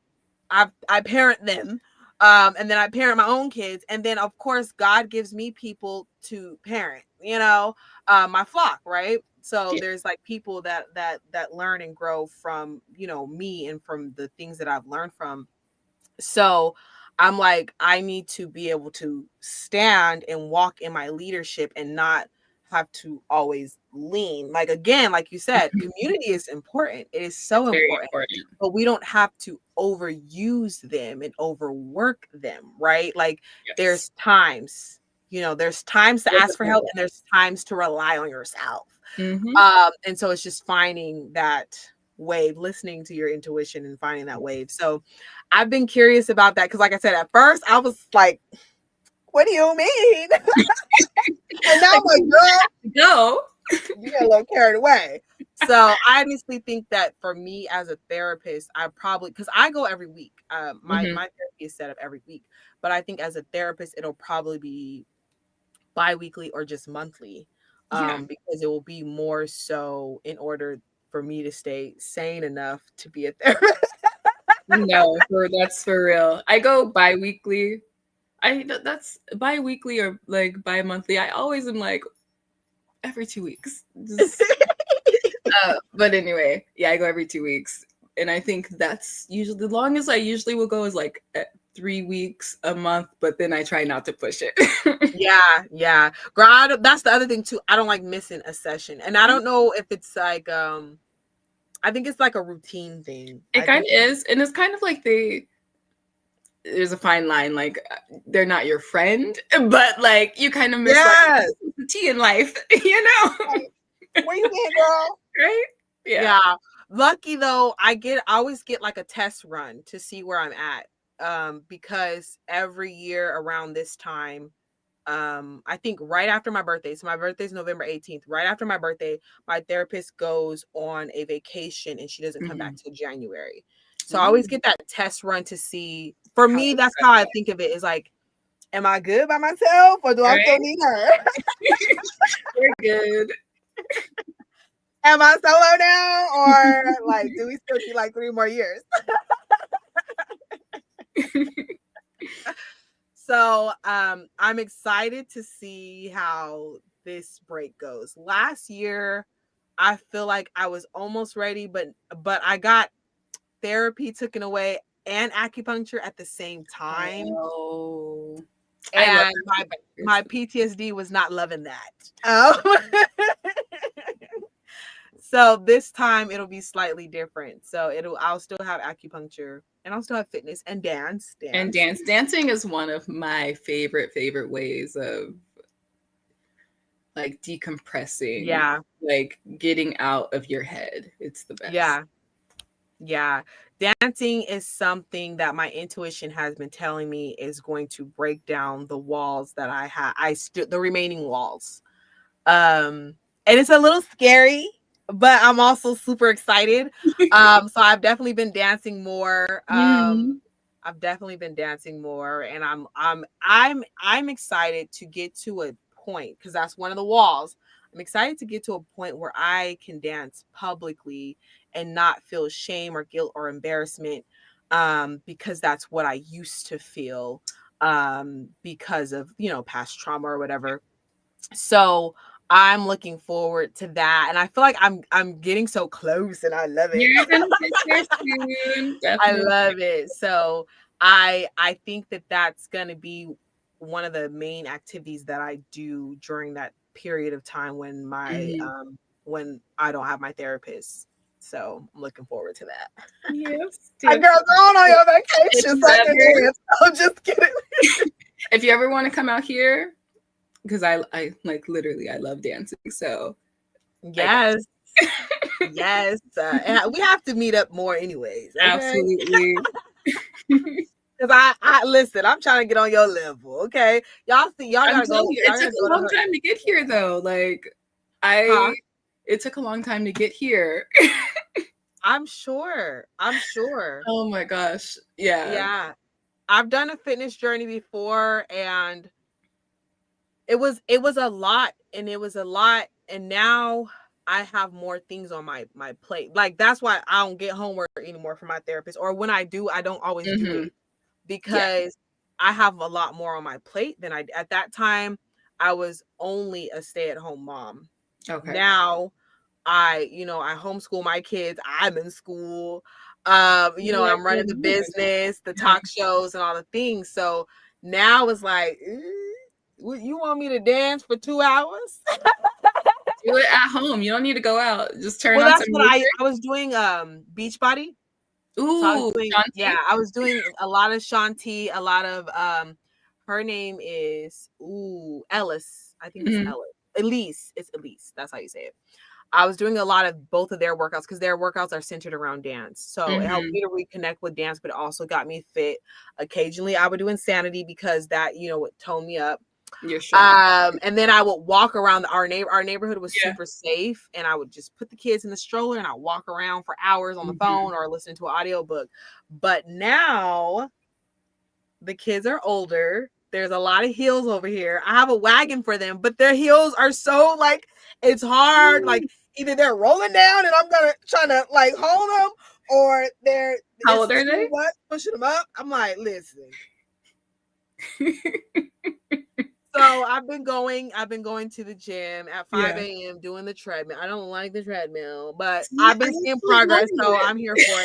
I parent them. And then I parent my own kids, and then of course God gives me people to parent, my flock, right? So Yeah. there's like people that learn and grow from, me, and from the things that I've learned from. So I'm like, I need to be able to stand and walk in my leadership, and not have to always lean. Like, again, like you said, community is important. It is so Very important. important. But we don't have to overuse them and overwork them, right? Like, Yes. there's times to ask for help, Definitely. and there's times to rely on yourself. Mhm. And so it's just finding that wave, listening to your intuition and finding that wave. So I've been curious about that, because, like I said, at first I was like, what do you mean? And now Like, I'm like, girl, go. you get a little carried away. So I honestly think that for me as a therapist, I probably, because I go every week. My Mhm. therapy is set up every week, but I think as a therapist, it'll probably be bi-weekly or just monthly, Yeah. because it will be more so in order for me to stay sane enough to be a therapist. No, that's for real. I go bi-weekly. That's bi-weekly or like bi-monthly. I always am like every 2 weeks. Just but anyway, yeah, I go every 2 weeks. And I think that's usually the longest I usually will go is like 3 weeks a month, but then I try not to push it. Yeah, yeah. Girl, that's the other thing too. I don't like missing a session. And I don't know if it's like, I think it's like a routine thing. It I kind think of is. And it's kind of like there's a fine line. Like they're not your friend, but like you kind of miss like yes. the tea in life, you know? Like, where you been, girl? Right? Yeah. Yeah. Lucky though, I always get like a test run to see where I'm at. Because every year around this time, I think right after my birthday, so my birthday is November 18th, right after my birthday, my therapist goes on a vacation, and she doesn't come back Mhm. till January. So I always Ooh, get that test run to see. For how me, is that's that? how I think of it, is like, am I good by myself, or do I still Right? need her? We're good. Am I solo now, or like, do we still need like 3 more years? So, I'm excited to see how this break goes. Last year, I feel like I was almost ready, but I got therapy taken away and acupuncture at the same time. Oh, I love And that. my PTSD was not loving that. Um, so this time it'll be slightly different. So I'll still have acupuncture and I'll still have fitness and dance. And dancing is one of my favorite ways of like decompressing. Yeah. Like getting out of your head. It's the best. Yeah. Yeah. Dancing is something that my intuition has been telling me is going to break down the walls that I have. The remaining walls. And it's a little scary, but I'm also super excited. So I've definitely been dancing more. I've definitely been dancing more, and I'm excited to get to a point, because that's one of the walls. I'm excited to get to a point where I can dance publicly and not feel shame or guilt or embarrassment, because that's what I used to feel, because of, past trauma or whatever. So I'm looking forward to that, and I feel like I'm getting so close, and I love it. You're gonna get there soon. I Definitely. love it. So I think that that's gonna be one of the main activities that I do during that period of time when I don't have my therapist. So I'm looking forward to that. Yes. Girl, go on your vacation. I'm just kidding. If you ever want to come out here, because I like literally I love dancing. So yes. Yes. We have to meet up more anyways. Okay? Absolutely. Because I listen, I'm trying to get on your level. Okay. Y'all gotta go. It took a long time to get here though. Like it took a long time to get here. I'm sure. Oh my gosh. Yeah. Yeah. I've done a fitness journey before, and it was a lot, and now I have more things on my plate. Like, that's why I don't get homework anymore from my therapist, or when I do, I don't always do it, because I have a lot more on my plate than at that time. I was only a stay-at-home mom. Okay. Now I homeschool my kids. I'm in school. I'm running the business, the talk shows, and all the things. So now it's like, you want me to dance for 2 hours? Do it at home. You don't need to go out. Just turn on That's some what music. I was doing. Beachbody. Ooh, so I was doing a lot of Shanti, a lot of her name is Ellis. I think it's Ellis. Elise. It's Elise. That's how you say it. I was doing a lot of both of their workouts, because their workouts are centered around dance. So it helped me to reconnect with dance, but it also got me fit. Occasionally I would do Insanity, because that, would tone me up. And then I would walk around our neighborhood was super safe, and I would just put the kids in the stroller and I walk around for hours on the phone or listen to an audiobook. But now the kids are older. There's a lot of heels over here. I have a wagon for them, but their heels are so like, it's hard. Like, either they're rolling down and I'm trying to like hold them, or how old are they? Pushing them up. I'm like, listen. So I've been going to the gym at 5 a.m. doing the treadmill. I don't like the treadmill, but I've been seeing progress, so I'm here for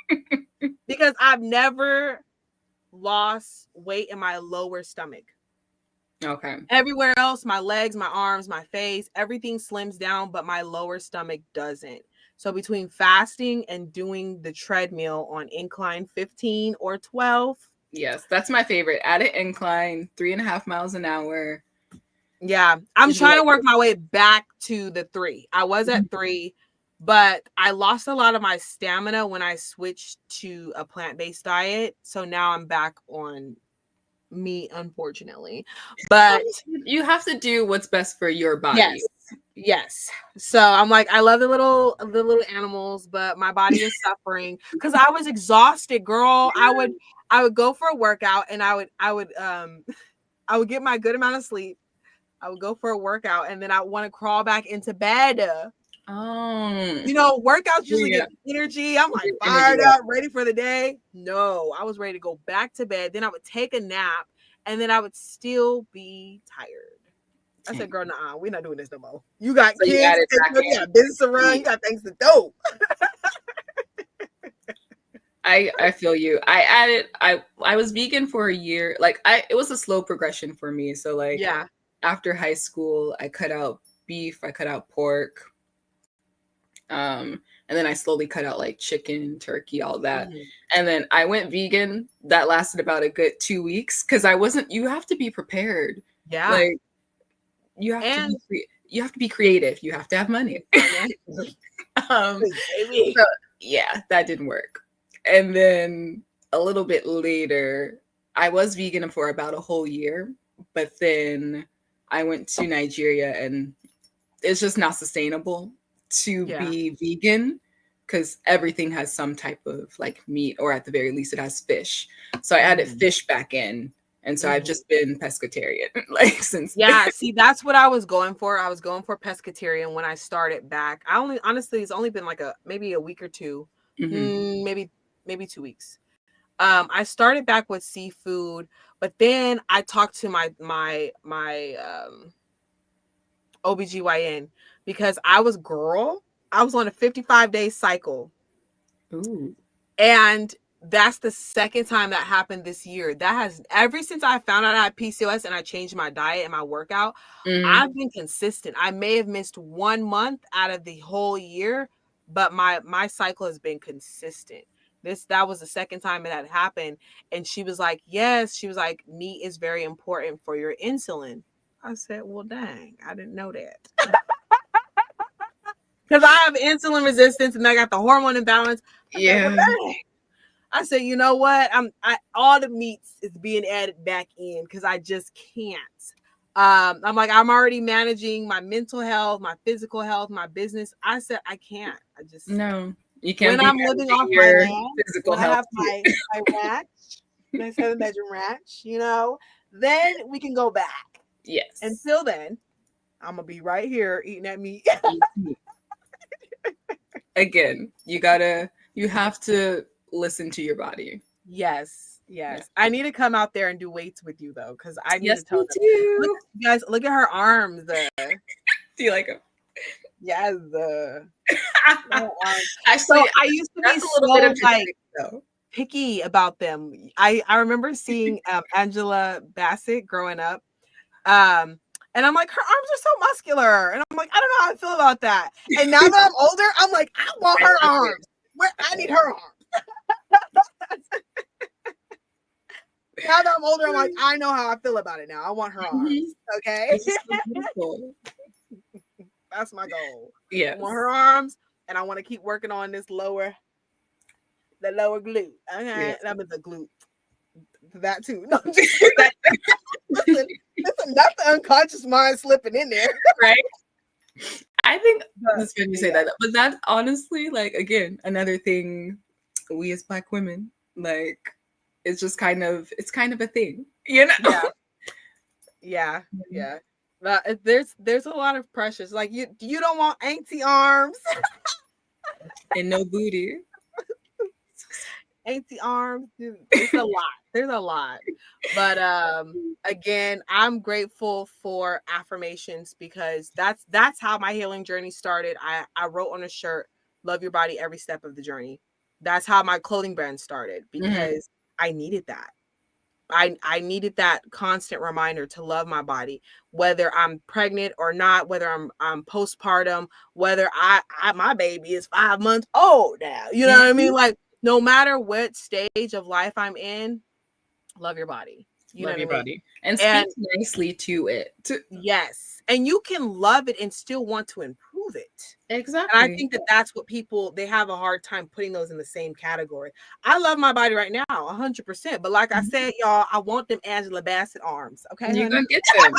it. Because I've never lost weight in my lower stomach. Okay. Everywhere else, my legs, my arms, my face, everything slims down, but my lower stomach doesn't. So between fasting and doing the treadmill on incline 15 or 12. Yes, that's my favorite. At an incline, 3.5 miles an hour. Yeah, I'm trying to work my way back to the 3. I was at 3, but I lost a lot of my stamina when I switched to a plant-based diet. So now I'm back on meat, unfortunately. But you have to do what's best for your body. Yes. So I'm like, I love the little animals, but my body is suffering because I was exhausted, girl. I would go for a workout, and I would get my good amount of sleep. I would go for a workout, and then I want to crawl back into bed. Oh, You know, workouts usually yeah. give me energy. I'm like Energy fired up. up, ready for the day. No, I was ready to go back to bed. Then I would take a nap, and then I would still be tired. I said, girl, nah, we're not doing this no more. You got So you kids, added back you got in. business to run, you got things to do. I feel you. I was vegan for a year. Like it was a slow progression for me. So like Yeah. after high school, I cut out beef, I cut out pork. And then I slowly cut out like chicken, turkey, all that. Mm-hmm. And then I went vegan. That lasted about a good 2 weeks because I wasn't. You have to be prepared. Yeah. Like you have to be creative. You have to have money. Baby. So yeah, that didn't work. And then a little bit later, I was vegan for about a whole year, but then I went to Nigeria and it's just not sustainable to Yeah. be vegan because everything has some type of like meat, or at the very least it has fish. So I added fish back in, and so I've just been pescatarian like since Yeah, see, that's what I was going for. I was going for pescatarian when I started back. I only, honestly, it's only been like maybe a week or two, maybe 2 weeks. I started back with seafood, but then I talked to my OBGYN because I was on a 55-day cycle. Ooh. And that's the second time that happened this year. That has, ever since I found out I had PCOS and I changed my diet and my workout, I've been consistent. I may have missed 1 month out of the whole year, but my cycle has been consistent. That was the second time that happened. And she was like, yes, she was like, meat is very important for your insulin. I said, well, dang, I didn't know that. Because I have insulin resistance and I got the hormone imbalance. I said, well, dang. I said, you know what? All the meats is being added back in because I just can't. I'm like, I'm already managing my mental health, my physical health, my business. I said, I can't. I just, No, you can't when be I'm living managing off my your land, physical when I health have too. my ranch, my 7-bedroom ranch, then we can go back. Yes. Until then, I'm going to be right here eating that meat. Again, you have to listen to your body. Yes. Yeah. I need to come out there and do weights with you though, because I need to tell them. Do. Guys, look at her arms. Do you like them? Yes. Actually, so I used to be so though. picky about them. I remember seeing Angela Bassett growing up. And I'm like, her arms are so muscular. And I'm like, I don't know how I feel about that. And now that I'm older, I'm like, I want her arms. I need her arms. Now that I'm older, I'm like, I know how I feel about it now. I want her arms. Okay. So beautiful. That's my goal. Yeah. I want her arms, and I want to keep working on the lower glute. Okay. Yes. That was the glute. That too. No, listen, that's the unconscious mind slipping in there. Right. I think it's funny you say that, but that's honestly, like, again, another thing we as Black women, like, it's kind of a thing, Yeah. There's a lot of pressures. Like you don't want auntie arms and no booty. Auntie arms, dude, it's a lot. There's a lot. But again, I'm grateful for affirmations because that's how my healing journey started. I wrote on a shirt, love your body every step of the journey. That's how my clothing brand started because I needed that. I needed that constant reminder to love my body, whether I'm pregnant or not, whether I'm postpartum, whether my baby is 5 months old now. You know what I mean? Like, no matter what stage of life I'm in, love your body. Love your body. And speak nicely to it. Yes. And you can love it and still want to improve it. Exactly. And I think that's what they have a hard time putting those in the same category. I love my body right now, 100%. But like I said, y'all, I want them Angela Bassett arms. Okay, you're gonna get them.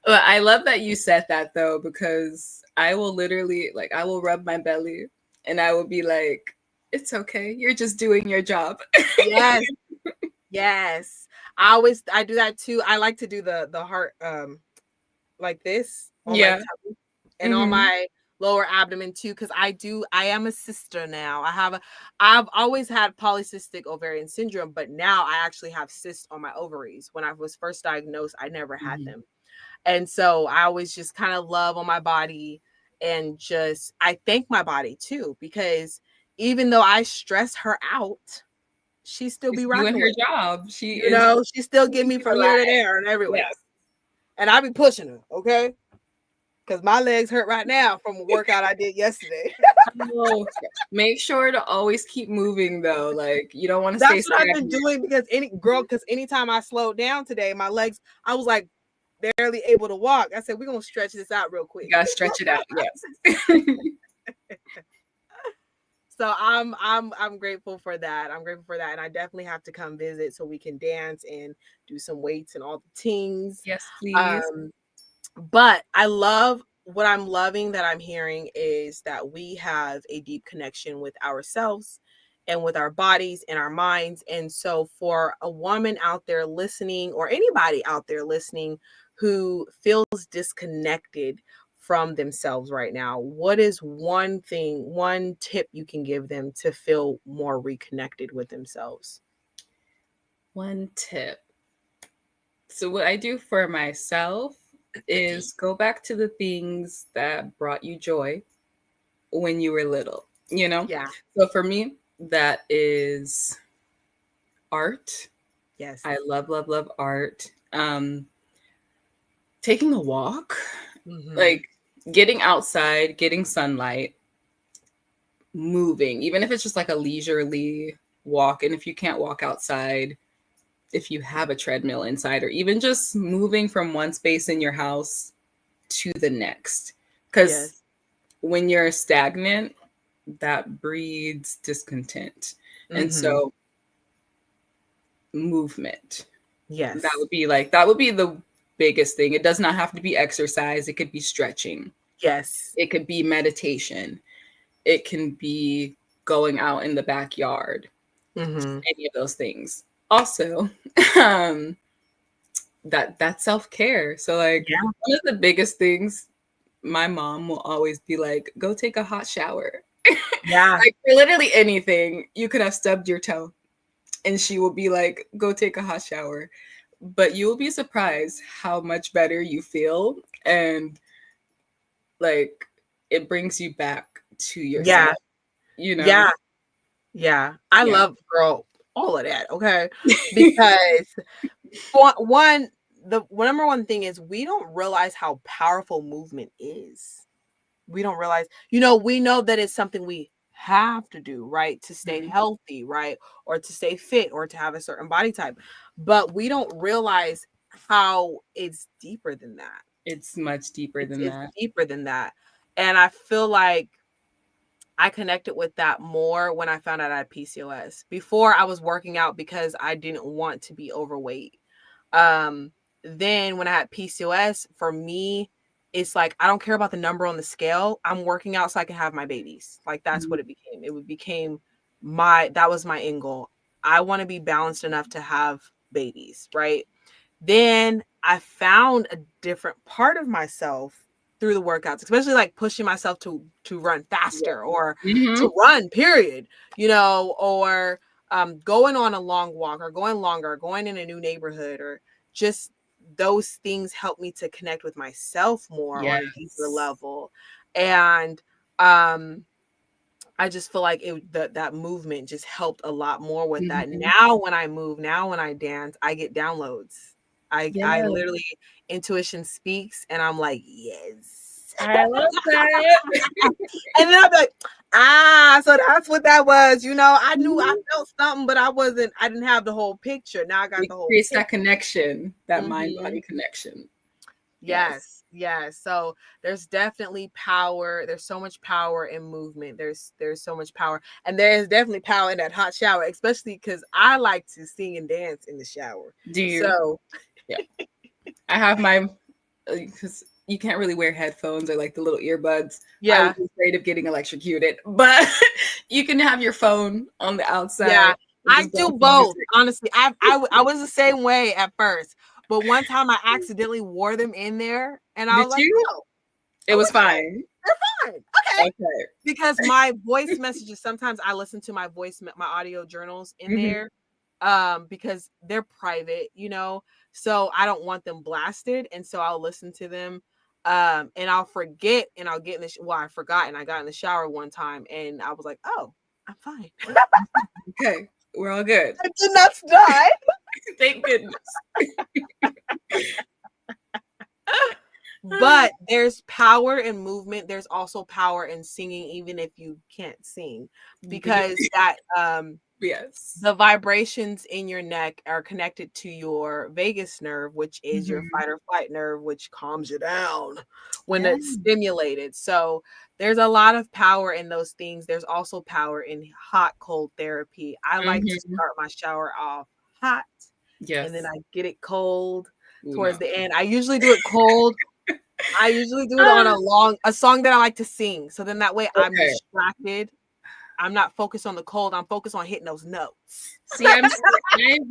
Well, I love that you said that though, because I will literally, like, I will rub my belly and I will be like, it's okay. You're just doing your job. Yes. Yes. I do that too. I like to do the heart like this on my tummy. and on my lower abdomen too, because I am a sister now. I've always had polycystic ovarian syndrome, but now I actually have cysts on my ovaries. When I was first diagnosed, I never had them. And so I always just kind of love on my body, and just I thank my body too, because even though I stress her out, she still be doing rocking her with me. job. She You is know, she still get me from here to there and everywhere. Yes. And I be pushing her, okay? Because my legs hurt right now from a workout I did yesterday. Oh, make sure to always keep moving though. Like you don't want to stay That's what I've been stagnant. doing, because anytime I slowed down today, my legs, I was like barely able to walk. I said, we're gonna stretch this out real quick. You gotta stretch it out. Yes. So I'm grateful for that. I'm grateful for that. And I definitely have to come visit so we can dance and do some weights and all the things. Yes, please. But what I'm loving that I'm hearing is that we have a deep connection with ourselves and with our bodies and our minds. And so for a woman out there listening, or anybody out there listening who feels disconnected from themselves right now, what is one tip you can give them to feel more reconnected with themselves? One tip. So what I do for myself is go back to the things that brought you joy when you were little, you know? Yeah. So for me, that is art. Yes. I love, love, love art. Taking a walk, like getting outside, getting sunlight, moving, even if it's just like a leisurely walk. And if you can't walk outside, if you have a treadmill inside, or even just moving from one space in your house to the next. Because when you're stagnant, that breeds discontent. And so movement. Yes. That would be the biggest thing. It does not have to be exercise. It could be stretching. Yes. It could be meditation. It can be going out in the backyard. Any of those things. Also, that self-care. So like one of the biggest things, my mom will always be like, go take a hot shower. Yeah. Like for literally anything, you could have stubbed your toe and she will be like, go take a hot shower. But you will be surprised how much better you feel, and like it brings you back to yourself. You know? Yeah. I love, girl, all of that. Okay. Because the number one thing is, we don't realize how powerful movement is. We don't realize, we know that it's something we have to do, right? To stay healthy, right? Or to stay fit, or to have a certain body type. But we don't realize how it's deeper than that. It's much deeper than that. It's deeper than that. And I feel like I connected with that more when I found out I had PCOS. Before, I was working out because I didn't want to be overweight. Then when I had PCOS, for me, it's like, I don't care about the number on the scale. I'm working out so I can have my babies. Like, that's what it became. That was my end goal. I want to be balanced enough to have babies, right? Then I found a different part of myself through the workouts, especially like pushing myself to run faster, or to run, period, or going on a long walk, or going longer, going in a new neighborhood, or just those things help me to connect with myself more on a deeper level. And I just feel like that movement just helped a lot more with that. Now when I move, now when I dance, I get downloads. I literally, intuition speaks, and I'm like, yes. I love that. And then I'm like, so that's what that was. I knew I felt something, but I didn't have the whole picture. Now I got the whole picture. that Connection, that mind-body connection. Yes. So there's definitely power. There's so much power in movement. There's so much power. And there is definitely power in that hot shower, especially because I like to sing and dance in the shower. Do you? So I have my, because you can't really wear headphones or like the little earbuds. Yeah. I was afraid of getting electrocuted, but you can have your phone on the outside. Yeah. I do both. Honestly, I was the same way at first, but one time I accidentally wore them in there, and I was like, no. It was fine. They're fine. Okay. Okay. Because my voice messages, sometimes I listen to my my audio journals in there, because they're private, you know, so I don't want them blasted, and so I'll listen to them, and I'll forget, and I'll get in the well, I forgot, and I got in the shower one time, and I was like, oh, I'm fine. Okay, we're all good. I did not die. Thank goodness. But there's power in movement. There's also power in singing, even if you can't sing, because that yes, the vibrations in your neck are connected to your vagus nerve, which is your fight or flight nerve, which calms you down when it's stimulated. So there's a lot of power in those things. There's also power in hot cold therapy. I like to start my shower off hot, and then I get it cold towards the end. I usually do it cold. I usually do it on a song that I like to sing. So then that way I'm distracted. I'm not focused on the cold. I'm focused on hitting those notes. See, I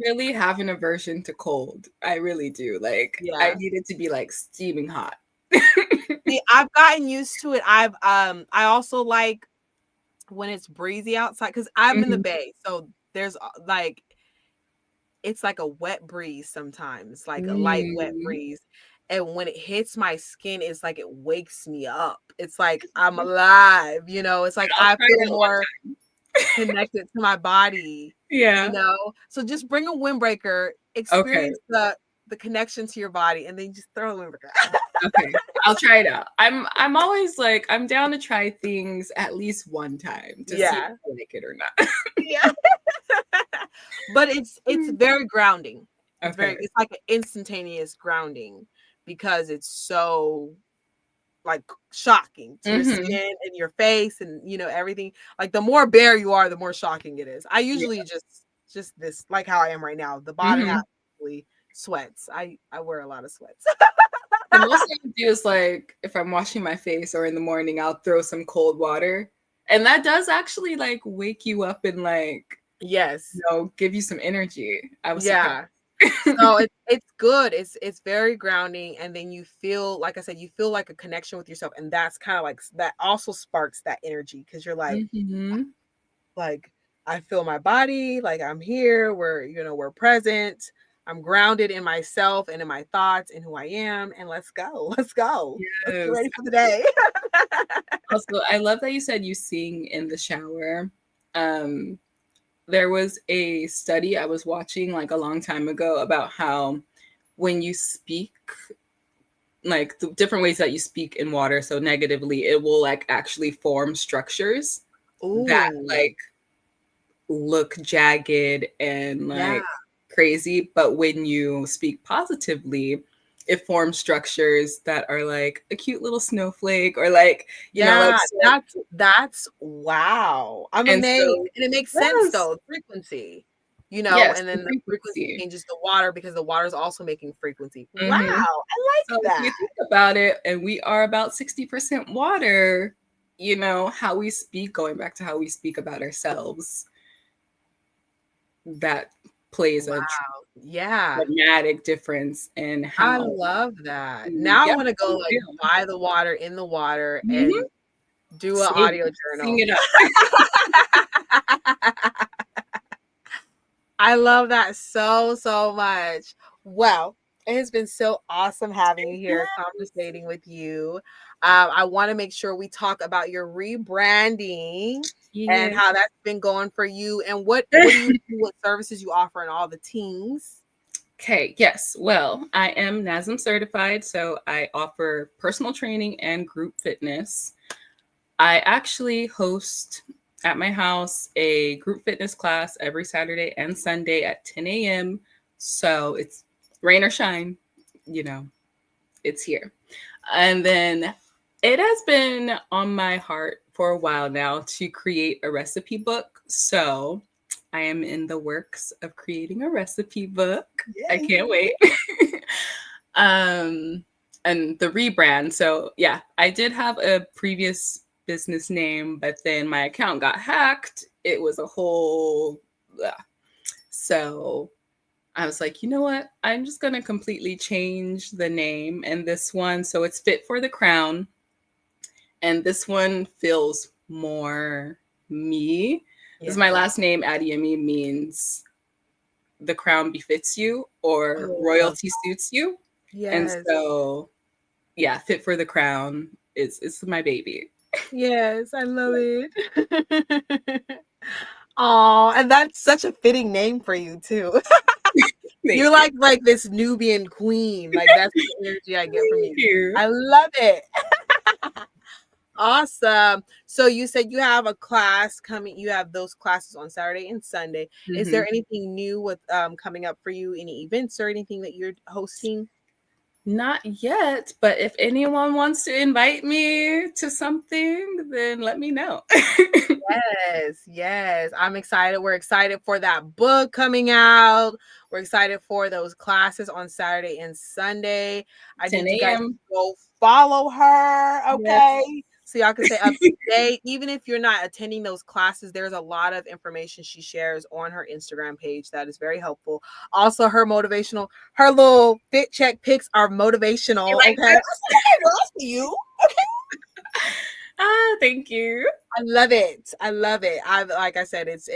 really have an aversion to cold. I really do. Like, I need it to be like steaming hot. See, I've gotten used to it. I also like when it's breezy outside, because I'm in the Bay. So there's like, it's like a wet breeze sometimes, like a light wet breeze. And when it hits my skin, it's like it wakes me up. It's like I'm alive, you know. It's like I feel more connected to my body. Yeah. You know. So just bring a windbreaker, experience the connection to your body, and then just throw a windbreaker. Okay. I'll try it out. I'm always like, I'm down to try things at least one time to see if I like it or not. Yeah. But it's very grounding. It's it's like an instantaneous grounding, because it's so like shocking to your skin and your face, and you know, everything. Like the more bare you are, the more shocking it is. I usually just this, like how I am right now. The bottom half usually sweats. I wear a lot of sweats. The most I do is like, if I'm washing my face or in the morning, I'll throw some cold water, and that does actually like wake you up and like, you know, give you some energy. I was surprised. So it's good. It's very grounding, and then you feel, like I said, you feel like a connection with yourself, and that's kind of like that also sparks that energy, because you're like I feel my body, like I'm here. We're present. I'm grounded in myself and in my thoughts and who I am, and let's go. Let's go. Let's get ready for the day. Also, I love that you said you sing in the shower. There was a study I was watching like a long time ago about how when you speak, like the different ways that you speak in water, so negatively, it will like actually form structures that like look jagged and like crazy. But when you speak positively, it forms structures that are like a cute little snowflake, or like, you know, like, that's wow. I'm amazed. And it makes sense though, frequency, you know, and then the frequency changes the water, because the water is also making frequency. Wow, I like that. If you think about it, and we are about 60% water, you know, how we speak, going back to how we speak about ourselves, that plays a dramatic difference in how. I love that. Now I want to go like by the water, in the water, and do an audio journal. Sing it up. I love that so much. Well, it has been so awesome having you here, conversating with you. I want to make sure we talk about your rebranding and how that's been going for you, and what do you do, what services you offer, and all the teams. Okay, yes. Well, I am NASM certified, so I offer personal training and group fitness. I actually host at my house a group fitness class every Saturday and Sunday at 10 a.m. So it's rain or shine, you know, it's here. And then it has been on my heart for a while now to create a recipe book. So I am in the works of creating a recipe book. Yay. I can't wait. And the rebrand. So yeah, I did have a previous business name, but then my account got hacked. It was a whole so I was like, you know what? I'm just going to completely change the name and this one so it's fit for the crown. And this one feels more me. Because my last name, Adeyemi, means the crown befits you or royalty suits you. And Yes. so, yeah, fit for the crown is my baby. Yes, I love it. Oh, and that's such a fitting name for you too. You're Thank like this Nubian queen. Like that's the energy I get from you. you. I love it. Awesome. So you said you have a class coming. You have those classes on Saturday and Sunday. Is Mm-hmm. there anything new with coming up for you? Any events or anything that you're hosting? Not yet, but if anyone wants to invite me to something, then let me know. Yes, yes. I'm excited. We're excited for that book coming out. We're excited for those classes on Saturday and Sunday. I 10 need you guys to a.m. go follow her, Yes. okay? So y'all can stay up to date. Even if you're not attending those classes, there's a lot of information she shares on her Instagram page that is very helpful. Also, her little fit check pics are motivational, You like okay? that? Girl, for you. Ah, thank you. I love it. I love it. I like I said, it's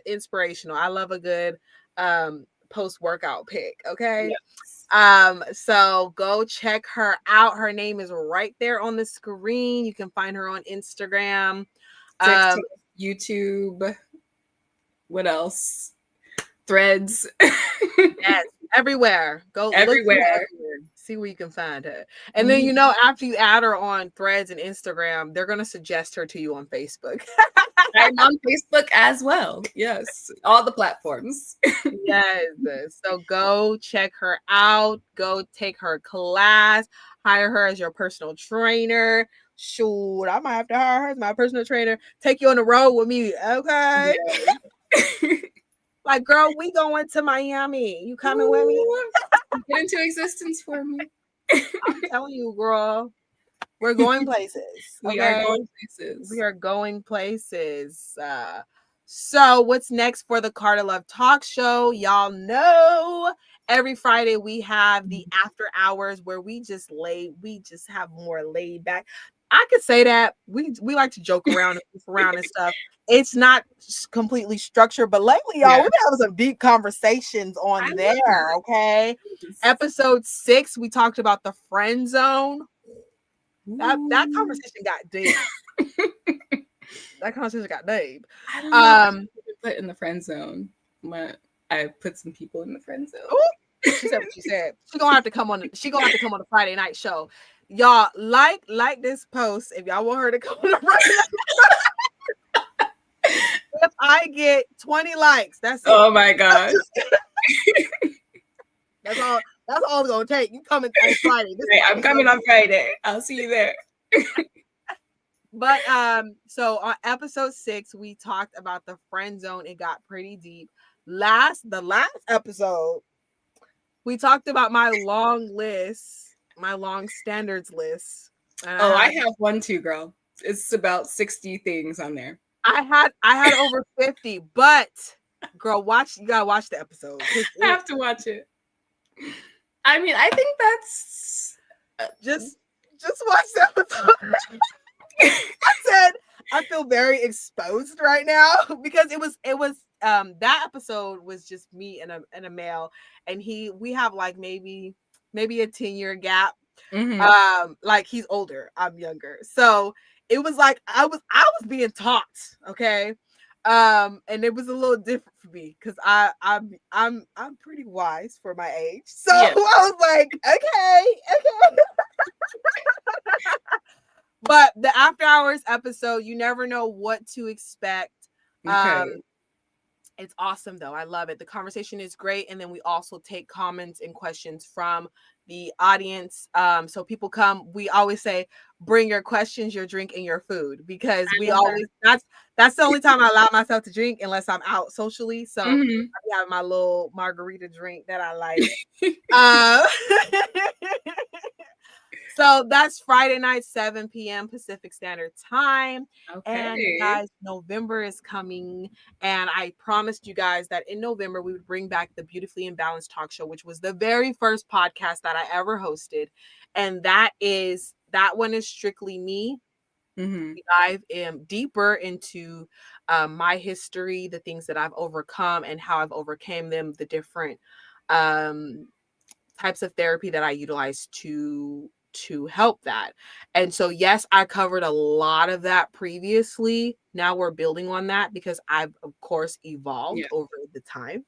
inspirational. I love a good post workout pic. Okay. Yes. So go check her out. Her name is right there on the screen. You can find her on Instagram. TikTok, YouTube. What else? Threads. Yes, everywhere. Go look for her Everywhere. everywhere. See where you can find her. And then after you add her on Threads and Instagram, they're gonna suggest her to you on Facebook. I'm on Facebook as well. Yes. All the platforms. Yes. So go check her out. Go take her class. Hire her as your personal trainer. Shoot, I might have to hire her as my personal trainer. Take you on the road with me. Okay. Yeah. Like, girl, we going to Miami. You coming with me? Ooh, get into existence for me. I'm telling you, girl. We're going places. We are Okay. going We places. are going places. So what's next for the Carter Love Talk Show? Y'all know every Friday we have the after hours where we just have more laid back. I could say that we like to joke around and goof around and stuff. It's not completely structured, but lately, y'all, Yeah. we've been having some deep conversations I on love there. Okay. this. Episode 6, we talked about the friend zone. That Ooh. conversation got deep. That conversation got deep. I don't know if I Um, could put in the friend zone, but I put some people in the friend zone. ooh, she said what she said. She gonna have to come on. She gonna have to come on the Friday night show. Y'all like this post if y'all want her to come on the Friday night. If I get 20 likes, that's it. Oh my gosh. That's all. That's all it's gonna take. You coming on Friday? Right, I'm coming on Friday. I'll see you there. But so on episode 6, we talked about the friend zone. It got pretty deep. The last episode, we talked about my long list, my long standards list. And Oh, I have one too, girl. It's about 60 things on there. I had over 50, but girl, you gotta watch the episode. I have to watch it. I mean, I think that's Just watch the episode. I said I feel very exposed right now because it was that episode was just me and a male, and we have like maybe a 10-year gap. Like he's older, I'm younger. So it was like I was being taught, okay? And it was a little different for me because I'm pretty wise for my age. So yeah. I was like, okay. But the after hours episode, you never know what to expect. Okay. It's awesome though. I love it. The conversation is great. And then we also take comments and questions from the audience. So people come, we always say, bring your questions, your drink, and your food because that's the only time I allow myself to drink unless I'm out socially. So I have my little margarita drink that I like. So that's Friday night, 7 p.m. Pacific Standard Time. Okay. And guys, November is coming. And I promised you guys that in November, we would bring back the Beautifully Imbalanced Talk Show, which was the very first podcast that I ever hosted. And that one is strictly me Mm-hmm. We dive deeper into my history, the things that I've overcome, and how I've overcame them, the different um, types of therapy that I utilize to help that. And so yes, I covered a lot of that previously. Now we're building on that because I've of course evolved Yeah. over the time.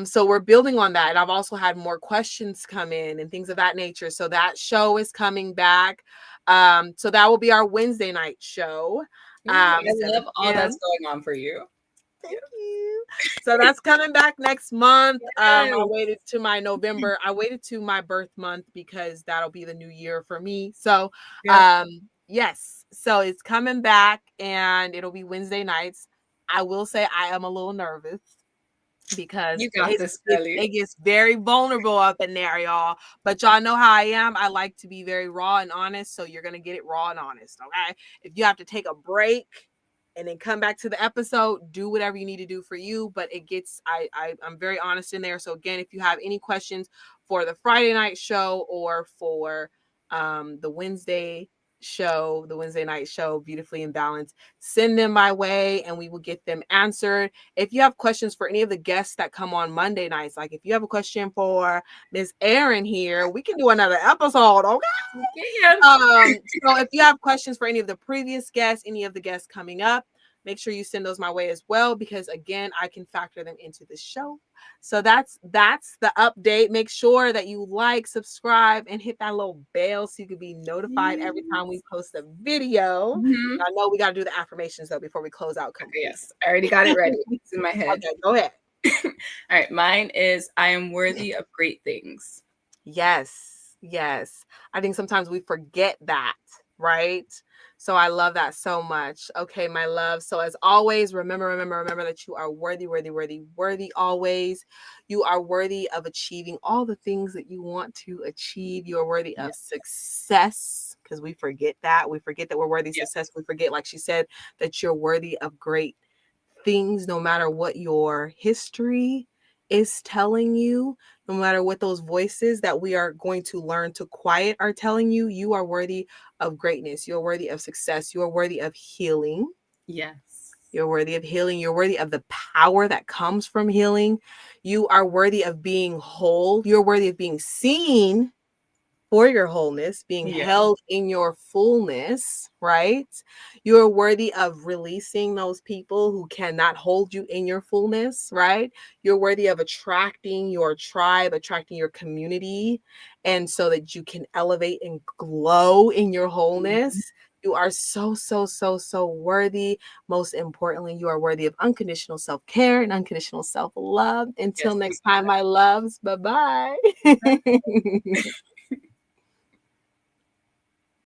So we're building on that. And I've also had more questions come in and things of that nature. So that show is coming back. So that will be our Wednesday night show. Yay, I 7 love all p.m. that's going on for you. Thank you. So that's coming back next month. Yes. I waited to my birth month because that'll be the new year for me. So Yep. yes. So it's coming back and it'll be Wednesday nights. I will say I am a little nervous because You got this, Kelly. it gets very vulnerable up in there, y'all. But y'all know how I am. I like to be very raw and honest. So you're gonna get it raw and honest. Okay. If you have to take a break and then come back to the episode, do whatever you need to do for you. But it gets I'm very honest in there. So again, if you have any questions for the Friday night show or for the Wednesday night show, Beautifully Imbalanced, send them my way and we will get them answered. If you have questions for any of the guests that come on Monday nights, like if you have a question for Miss Erin here, we can do another episode, okay? Yeah. So if you have questions for any of the previous guests, any of the guests coming up, make sure you send those my way as well, because again, I can factor them into the show. So that's the update. Make sure that you like, subscribe, and hit that little bell so you can be notified every time we post a video. Mm-hmm. I know we got to do the affirmations though before we close out Okay, completely. yes. I already got it ready. It's in my head. Okay, go ahead. All right. Mine is I am worthy of great things. Yes. Yes. I think sometimes we forget that, right? So I love that so much. Okay, my love. So as always, remember that you are worthy, worthy, worthy, worthy always. You are worthy of achieving all the things that you want to achieve. You are worthy Yeah. of success because we forget that. We forget that we're worthy of Yeah. success. We forget, like she said, that you're worthy of great things, no matter what your history is telling you, no matter what those voices that we are going to learn to quiet are telling you. You are worthy of greatness. You're worthy of success. You are worthy of healing. Yes. You're worthy of healing. You're worthy of the power that comes from healing. You are worthy of being whole. You're worthy of being seen for your wholeness, being Yeah. held in your fullness, right? You're worthy of releasing those people who cannot hold you in your fullness, right? You're worthy of attracting your tribe, attracting your community, and so that you can elevate and glow in your Mhm. wholeness. You are so, so, so, so worthy. Most importantly, you are worthy of unconditional self care and unconditional self love. Until Yes. next time, my loves. Bye bye.